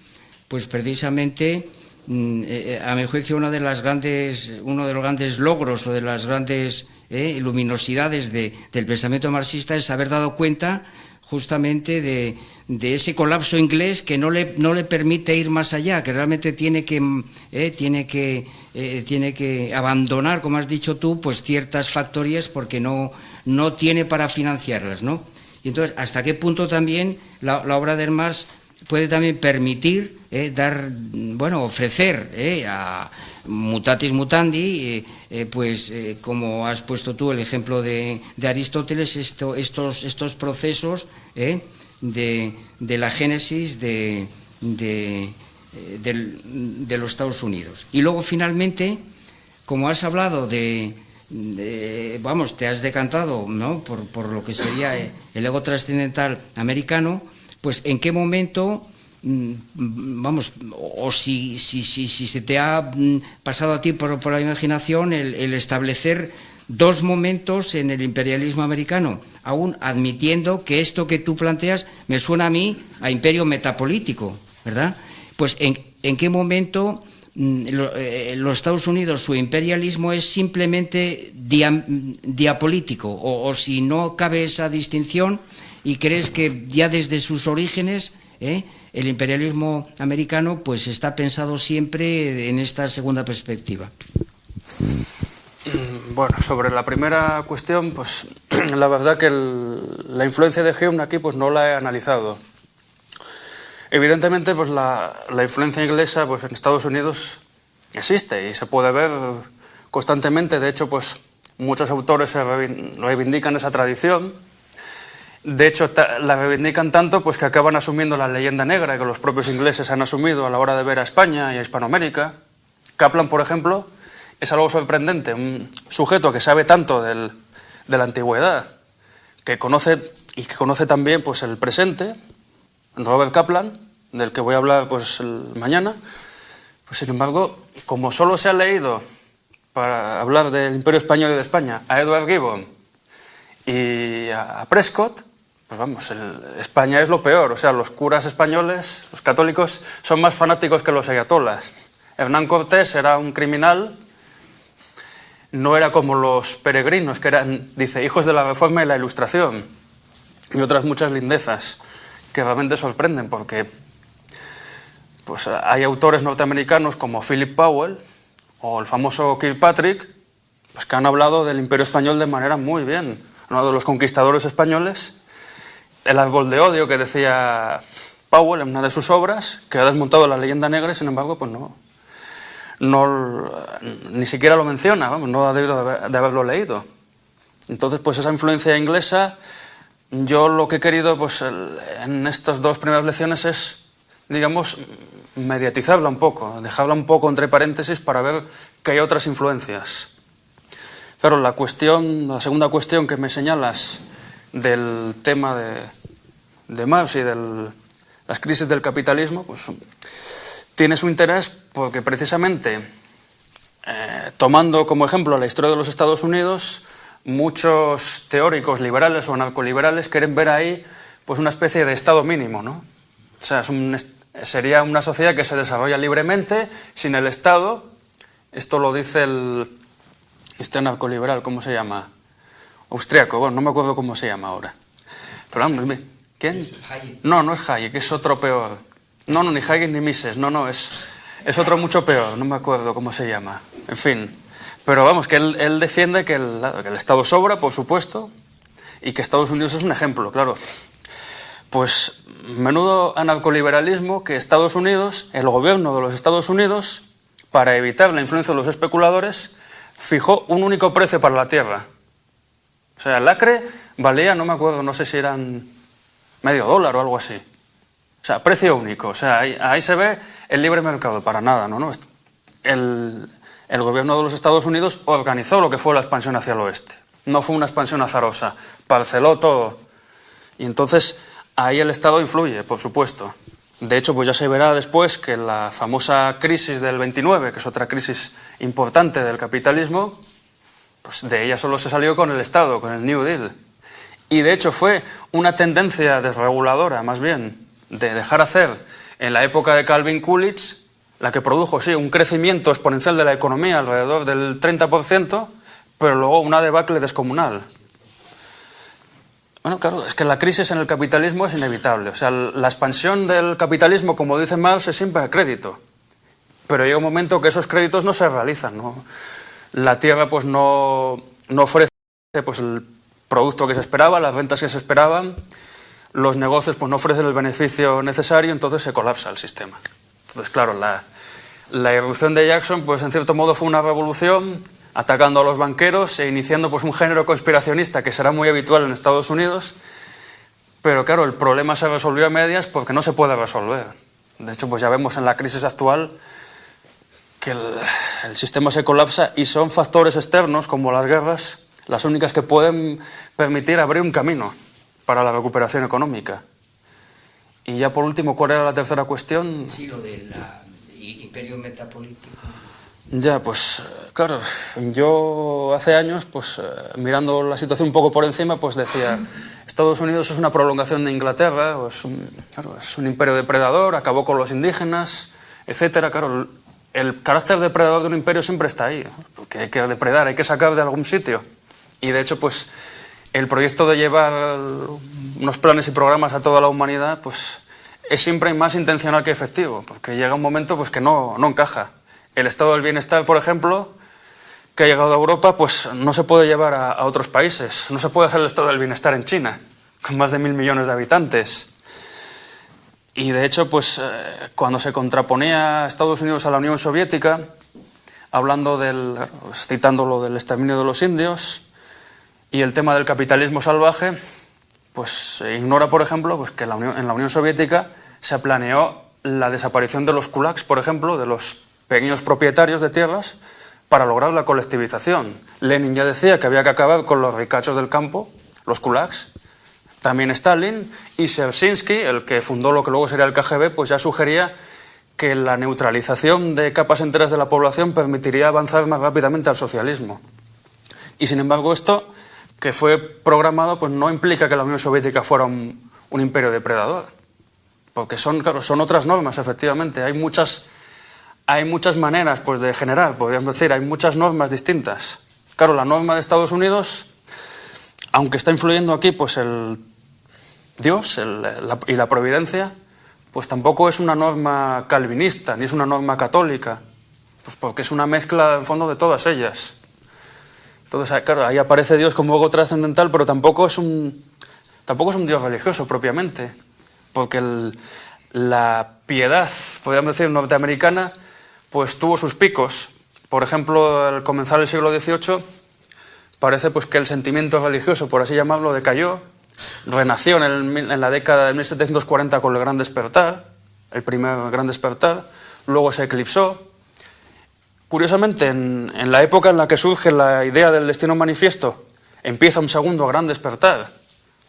pues precisamente, a mi juicio, uno de los grandes logros o de las grandes luminosidades del pensamiento marxista es haber dado cuenta justamente de ese colapso inglés que no le permite ir más allá, que realmente tiene que abandonar, como has dicho tú, pues ciertas factorías porque no tiene para financiarlas, ¿no? Y entonces, ¿hasta qué punto también la obra de Marx puede también permitir ofrecer a mutatis mutandi, como has puesto tú el ejemplo de Aristóteles, estos procesos de la génesis de los Estados Unidos? Y luego, finalmente, como has hablado te has decantado, ¿no?, por lo que sería el ego trascendental americano, pues en qué momento, o si se te ha pasado a ti por la imaginación el establecer dos momentos en el imperialismo americano, aún admitiendo que esto que tú planteas me suena a mí a imperio metapolítico, ¿verdad? Pues en qué momento los Estados Unidos, su imperialismo es simplemente diapolítico, o si no cabe esa distinción y crees que ya desde sus orígenes el imperialismo americano pues está pensado siempre en esta segunda perspectiva. Bueno, sobre la primera cuestión, pues la verdad que la influencia de Hume aquí pues no la he analizado. Evidentemente, pues la influencia inglesa pues en Estados Unidos existe y se puede ver constantemente. De hecho, pues muchos autores reivindican esa tradición. De hecho, la reivindican tanto pues que acaban asumiendo la leyenda negra que los propios ingleses han asumido a la hora de ver a España y a Hispanoamérica. Kaplan, por ejemplo, es algo sorprendente, un sujeto que sabe tanto de la antigüedad, que conoce también pues el presente, Robert Kaplan, del que voy a hablar pues mañana. Pues sin embargo, como solo se ha leído, para hablar del Imperio Español y de España, a Edward Gibbon y a Prescott, pues vamos, España es lo peor. O sea, los curas españoles, los católicos, son más fanáticos que los ayatolas. Hernán Cortés era un criminal, no era como los peregrinos, que eran, dice, hijos de la Reforma y la Ilustración, y otras muchas lindezas que realmente sorprenden, porque pues hay autores norteamericanos como Philip Powell o el famoso Kirkpatrick, pues que han hablado del Imperio Español de manera muy bien. Uno de los conquistadores españoles, el árbol de odio que decía Powell en una de sus obras, que ha desmontado la leyenda negra y sin embargo pues ni siquiera lo menciona, vamos, no ha debido de haberlo leído. Entonces, pues esa influencia inglesa, yo lo que he querido pues en estas dos primeras lecciones es, digamos, mediatizarla un poco, dejarla un poco entre paréntesis para ver que hay otras influencias. Claro, la segunda cuestión que me señalas del tema de Marx y de las crisis del capitalismo, pues tiene su interés porque precisamente, tomando como ejemplo la historia de los Estados Unidos, muchos teóricos liberales o anarcoliberales quieren ver ahí pues una especie de Estado mínimo, ¿no? O sea, sería una sociedad que se desarrolla libremente, sin el Estado. Esto lo dice este anarcoliberal, ¿cómo se llama? Austriaco, bueno, no me acuerdo cómo se llama ahora. Pero vamos, ¿quién? Hayek. No es Hayek, es otro peor. No, ni Higgins ni Mises, no, es otro mucho peor, no me acuerdo cómo se llama. En fin, pero vamos, que él defiende que el Estado sobra, por supuesto, y que Estados Unidos es un ejemplo, claro. Pues menudo anarcoliberalismo que Estados Unidos, el gobierno de los Estados Unidos, para evitar la influencia de los especuladores, fijó un único precio para la tierra. O sea, el acre valía, no me acuerdo, no sé si eran $0,50 o algo así. O sea, precio único. O sea, ahí se ve el libre mercado, para nada, ¿no? El gobierno de los Estados Unidos organizó lo que fue la expansión hacia el oeste. No fue una expansión azarosa, parceló todo. Y entonces ahí el Estado influye, por supuesto. De hecho, pues ya se verá después que la famosa crisis del 29, que es otra crisis importante del capitalismo, pues de ella solo se salió con el Estado, con el New Deal. Y de hecho fue una tendencia desreguladora, más bien, de dejar hacer en la época de Calvin Coolidge, la que produjo, sí, un crecimiento exponencial de la economía alrededor del 30%, pero luego una debacle descomunal. Bueno, claro, es que la crisis en el capitalismo es inevitable. O sea, la expansión del capitalismo, como dice Marx, es siempre el crédito. Pero llega un momento que esos créditos no se realizan, ¿no? La tierra pues no ofrece pues, el producto que se esperaba, las rentas que se esperaban, los negocios pues no ofrecen el beneficio necesario, entonces se colapsa el sistema. Entonces, claro, la irrupción de Jackson, pues en cierto modo fue una revolución, atacando a los banqueros e iniciando pues un género conspiracionista que será muy habitual en Estados Unidos, pero claro, el problema se resolvió a medias porque no se puede resolver. De hecho, pues ya vemos en la crisis actual que el sistema se colapsa y son factores externos como las guerras las únicas que pueden permitir abrir un camino para la recuperación económica. Y ya por último, ¿cuál era la tercera cuestión? Sí, lo del imperio metapolítico. Ya, pues claro, yo hace años, pues mirando la situación un poco por encima, pues decía, Estados Unidos es una prolongación de Inglaterra, es un imperio depredador, acabó con los indígenas, etcétera. Claro, el carácter depredador de un imperio siempre está ahí, ¿no? Porque hay que depredar, hay que sacar de algún sitio. Y de hecho, pues el proyecto de llevar unos planes y programas a toda la humanidad, pues es siempre más intencional que efectivo, porque llega un momento pues que no encaja. El estado del bienestar, por ejemplo, que ha llegado a Europa, pues no se puede llevar a otros países. No se puede hacer el estado del bienestar en China, con más de 1.000 millones de habitantes. Y de hecho, pues cuando se contraponía a Estados Unidos a la Unión Soviética, hablando citando lo del exterminio de los indios y el tema del capitalismo salvaje, pues se ignora, por ejemplo, pues que en la Unión Soviética se planeó la desaparición de los kulaks, por ejemplo, de los pequeños propietarios de tierras, para lograr la colectivización. Lenin ya decía que había que acabar con los ricachos del campo, los kulaks. También Stalin y Dzerzhinsky, el que fundó lo que luego sería el KGB, pues ya sugería que la neutralización de capas enteras de la población permitiría avanzar más rápidamente al socialismo. Y sin embargo esto, que fue programado, pues no implica que la Unión Soviética fuera un imperio depredador. Porque son otras normas, efectivamente. Hay muchas maneras pues, de generar, podríamos decir, hay muchas normas distintas. Claro, la norma de Estados Unidos, aunque está influyendo aquí pues el Dios y la providencia, pues tampoco es una norma calvinista, ni es una norma católica, pues porque es una mezcla, en fondo, de todas ellas. Entonces, claro, ahí aparece Dios como algo trascendental, pero tampoco es un Dios religioso propiamente, porque la piedad, podríamos decir, norteamericana, pues tuvo sus picos. Por ejemplo, al comenzar el siglo XVIII, parece pues que el sentimiento religioso, por así llamarlo, decayó, renació en la década de 1740 con el Gran Despertar, el primer Gran Despertar, luego se eclipsó. Curiosamente, en la época en la que surge la idea del destino manifiesto, empieza un segundo Gran Despertar,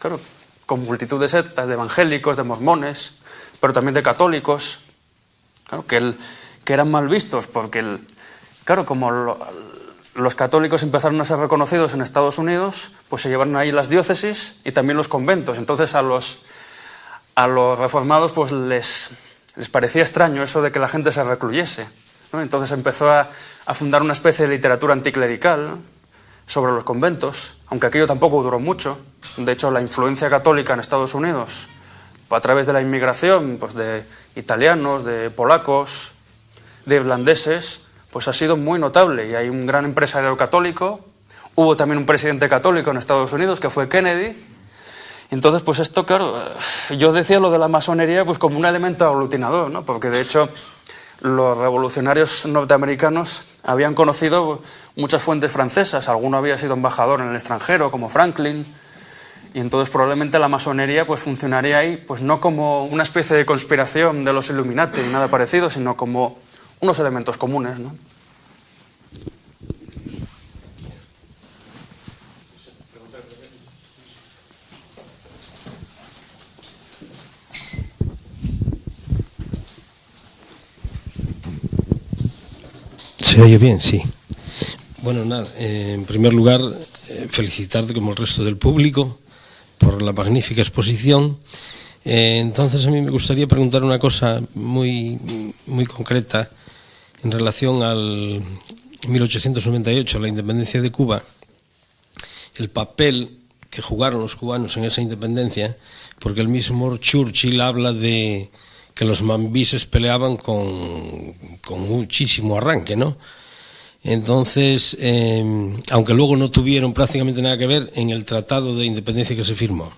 claro, con multitud de sectas, de evangélicos, de mormones, pero también de católicos, claro, que eran mal vistos, porque, claro, como los católicos empezaron a ser reconocidos en Estados Unidos, pues se llevaron ahí las diócesis y también los conventos. Entonces a los reformados pues les parecía extraño eso de que la gente se recluyese, ¿no? Entonces empezó a fundar una especie de literatura anticlerical, ¿no?, sobre los conventos, aunque aquello tampoco duró mucho. De hecho, la influencia católica en Estados Unidos a través de la inmigración pues de italianos, de polacos, de irlandeses, pues ha sido muy notable. Y hay un gran empresario católico, hubo también un presidente católico en Estados Unidos que fue Kennedy. Entonces, pues esto, claro, yo decía lo de la masonería pues como un elemento aglutinador, ¿no? Porque de hecho los revolucionarios norteamericanos habían conocido muchas fuentes francesas, alguno había sido embajador en el extranjero, como Franklin, y entonces probablemente la masonería pues funcionaría ahí pues no como una especie de conspiración de los Illuminati ni nada parecido, sino como unos elementos comunes, ¿no? ¿Se oye bien? Sí. Bueno, nada, en primer lugar, felicitarte como el resto del público por la magnífica exposición. Entonces a mí me gustaría preguntar una cosa muy concreta en relación al 1898, la independencia de Cuba, el papel que jugaron los cubanos en esa independencia, porque el mismo Churchill habla de que los mambises peleaban con muchísimo arranque, ¿no? Entonces, aunque luego no tuvieron prácticamente nada que ver en el tratado de independencia que se firmó.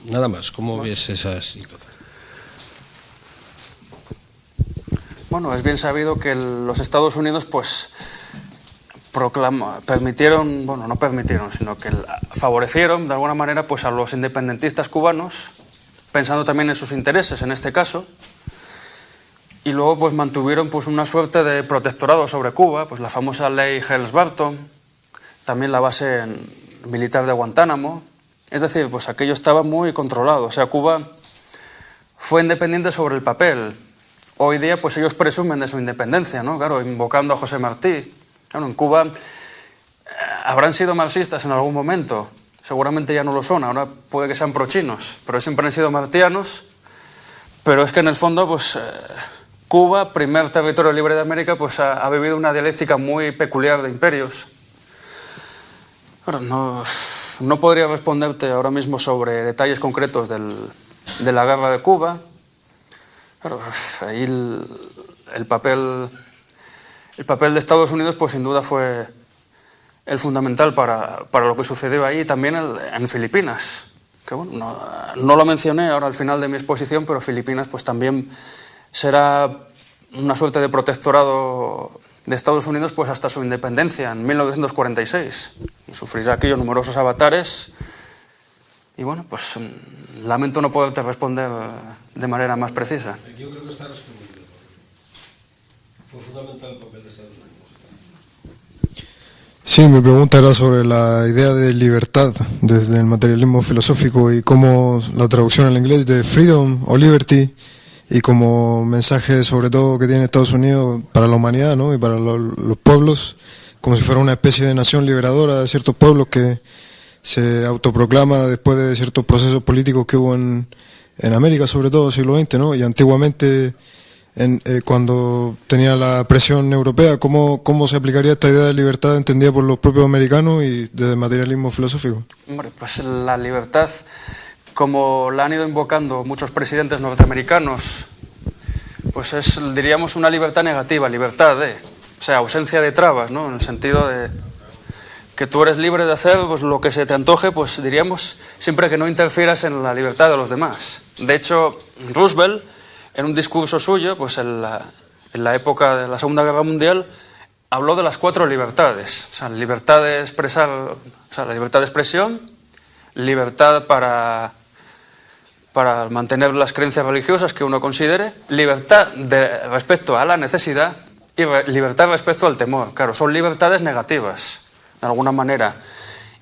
Nada más, ¿cómo ves esas cosas? Bueno, es bien sabido que los Estados Unidos pues permitieron, bueno, no permitieron, sino que favorecieron de alguna manera pues a los independentistas cubanos, pensando también en sus intereses en este caso, y luego pues mantuvieron pues una suerte de protectorado sobre Cuba, pues la famosa ley Helms-Burton, también la base militar de Guantánamo. Es decir, pues aquello estaba muy controlado. O sea, Cuba fue independiente sobre el papel. Hoy día pues ellos presumen de su independencia, ¿no? Claro, invocando a José Martí. Claro, en Cuba habrán sido marxistas en algún momento, seguramente ya no lo son, ahora puede que sean prochinos, pero siempre han sido martianos. Pero es que en el fondo pues Cuba, primer territorio libre de América, pues ha vivido una dialéctica muy peculiar de imperios. Ahora, no podría responderte ahora mismo sobre detalles concretos de la guerra de Cuba. Claro, ahí el papel de Estados Unidos pues sin duda fue el fundamental para lo que sucedió ahí, también en Filipinas. Que bueno, no lo mencioné ahora al final de mi exposición, pero Filipinas pues también será una suerte de protectorado de Estados Unidos pues hasta su independencia en 1946. Y sufrirá aquello numerosos avatares. Y bueno, pues lamento no poderte responder de manera más precisa. Yo creo que está respondido. Fue fundamental el papel de Estados Unidos. Sí, mi pregunta era sobre la idea de libertad desde el materialismo filosófico y cómo la traducción al inglés de freedom o liberty y como mensaje sobre todo que tiene Estados Unidos para la humanidad, ¿no? Y para los pueblos, como si fuera una especie de nación liberadora de ciertos pueblos que se autoproclama después de ciertos procesos políticos que hubo en América, sobre todo siglo XX, ¿no? Y antiguamente, cuando tenía la presión europea, ¿cómo se aplicaría esta idea de libertad entendida por los propios americanos y desde el materialismo filosófico? Hombre, pues la libertad, como la han ido invocando muchos presidentes norteamericanos, pues es, diríamos, una libertad negativa, libertad de, o sea, ausencia de trabas, ¿no? En el sentido de que tú eres libre de hacer pues lo que se te antoje, pues diríamos, siempre que no interfieras en la libertad de los demás. De hecho, Roosevelt, en un discurso suyo, pues en la época de la Segunda Guerra Mundial, habló de las 4 libertades. O sea, libertad de expresar, o sea, la libertad de expresión, libertad para mantener las creencias religiosas que uno considere, libertad respecto a la necesidad y libertad respecto al temor. Claro, son libertades negativas, de alguna manera.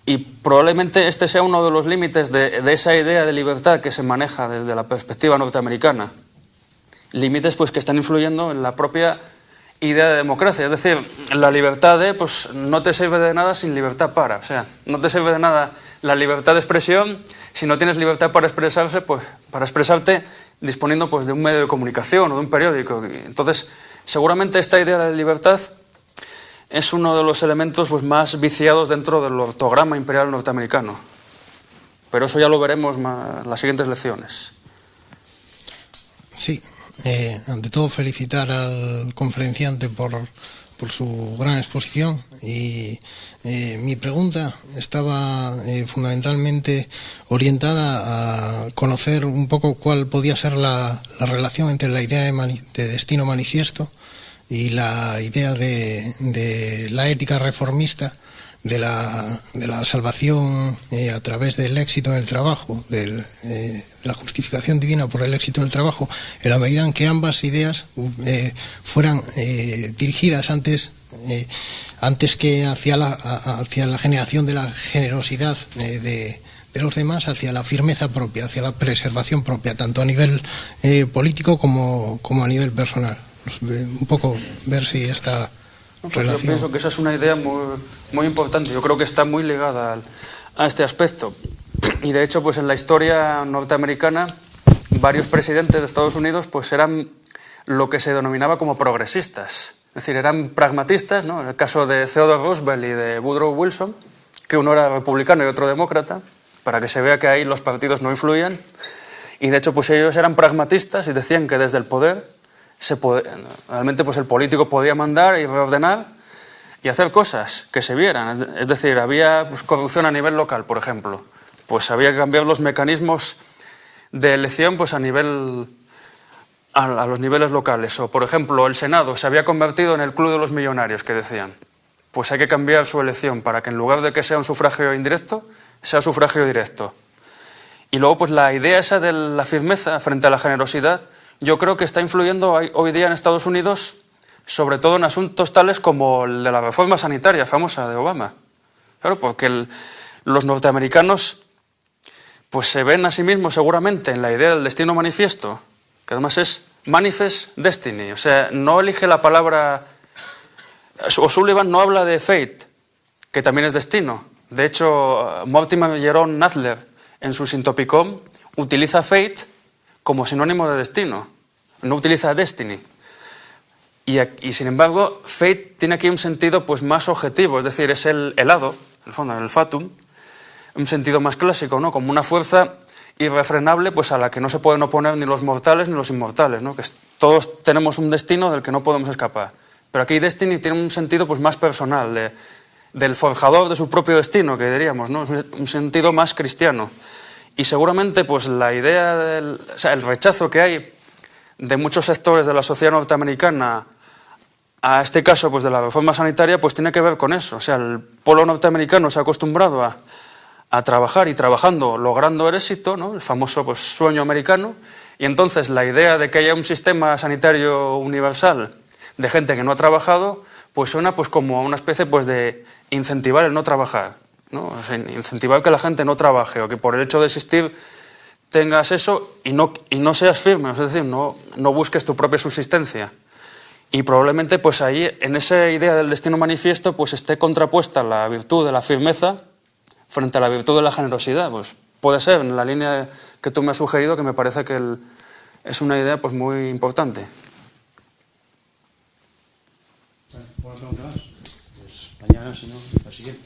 Y probablemente este sea uno de los límites de esa idea de libertad que se maneja desde la perspectiva norteamericana. Límites pues que están influyendo en la propia idea de democracia. Es decir, la libertad pues no te sirve de nada sin libertad para. O sea, no te sirve de nada la libertad de expresión si no tienes libertad para expresarse, pues para expresarte disponiendo pues de un medio de comunicación o de un periódico. Entonces, seguramente esta idea de libertad es uno de los elementos pues más viciados dentro del ortograma imperial norteamericano. Pero eso ya lo veremos en las siguientes lecciones. Sí, ante todo felicitar al conferenciante por su gran exposición, y mi pregunta estaba fundamentalmente orientada a conocer un poco cuál podía ser la relación entre la idea de destino manifiesto y la idea de la ética reformista, de la salvación a través del éxito en el trabajo, de la justificación divina por el éxito del trabajo, en la medida en que ambas ideas fueran dirigidas antes que hacia la generación de la generosidad de los demás, hacia la firmeza propia, hacia la preservación propia, tanto a nivel político como a nivel personal. Un poco ver si esta relación... Yo pienso que esa es una idea muy importante. Yo creo que está muy ligada a este aspecto. Y de hecho, pues en la historia norteamericana, varios presidentes de Estados Unidos pues eran lo que se denominaba como progresistas. Es decir, eran pragmatistas, ¿no? En el caso de Theodore Roosevelt y de Woodrow Wilson, que uno era republicano y otro demócrata, para que se vea que ahí los partidos no influían. Y de hecho, pues ellos eran pragmatistas y decían que desde el poder realmente pues el político podía mandar y reordenar y hacer cosas que se vieran. Es decir, había pues corrupción a nivel local, por ejemplo. Pues había que cambiar los mecanismos de elección pues a los niveles locales. O, por ejemplo, el Senado se había convertido en el club de los millonarios, que decían. Pues hay que cambiar su elección para que en lugar de que sea un sufragio indirecto, sea sufragio directo. Y luego pues la idea esa de la firmeza frente a la generosidad, yo creo que está influyendo hoy día en Estados Unidos, sobre todo en asuntos tales como el de la reforma sanitaria famosa de Obama. Claro, porque los norteamericanos pues se ven a sí mismos seguramente en la idea del destino manifiesto, que además es manifest destiny, o sea, no elige la palabra... O'Sullivan no habla de fate, que también es destino. De hecho, Mortimer Jerome Nadler, en su Sintopicon, utiliza fate como sinónimo de destino, no utiliza destiny. Y sin embargo, fate tiene aquí un sentido pues más objetivo, es decir, es el hado, en el fondo, el fatum, un sentido más clásico, ¿no? Como una fuerza irrefrenable pues a la que no se pueden oponer ni los mortales ni los inmortales, ¿no? Que todos tenemos un destino del que no podemos escapar. Pero aquí destiny tiene un sentido pues más personal, del forjador de su propio destino, que diríamos, ¿no? Es un sentido más cristiano. Y seguramente pues la idea el rechazo que hay de muchos sectores de la sociedad norteamericana a este caso pues de la reforma sanitaria pues tiene que ver con eso. O sea, el pueblo norteamericano se ha acostumbrado a trabajar y trabajando, logrando el éxito, ¿no? El famoso pues sueño americano, y entonces la idea de que haya un sistema sanitario universal de gente que no ha trabajado pues suena pues como una especie pues de incentivar el no trabajar, ¿no? O sea, incentivar que la gente no trabaje o que por el hecho de existir tengas eso y no seas firme, es decir, no busques tu propia subsistencia. Y probablemente pues ahí en esa idea del destino manifiesto pues esté contrapuesta la virtud de la firmeza frente a la virtud de la generosidad. Pues puede ser en la línea que tú me has sugerido, que me parece que es una idea pues muy importante. Bueno, pues mañana, si no, la siguiente.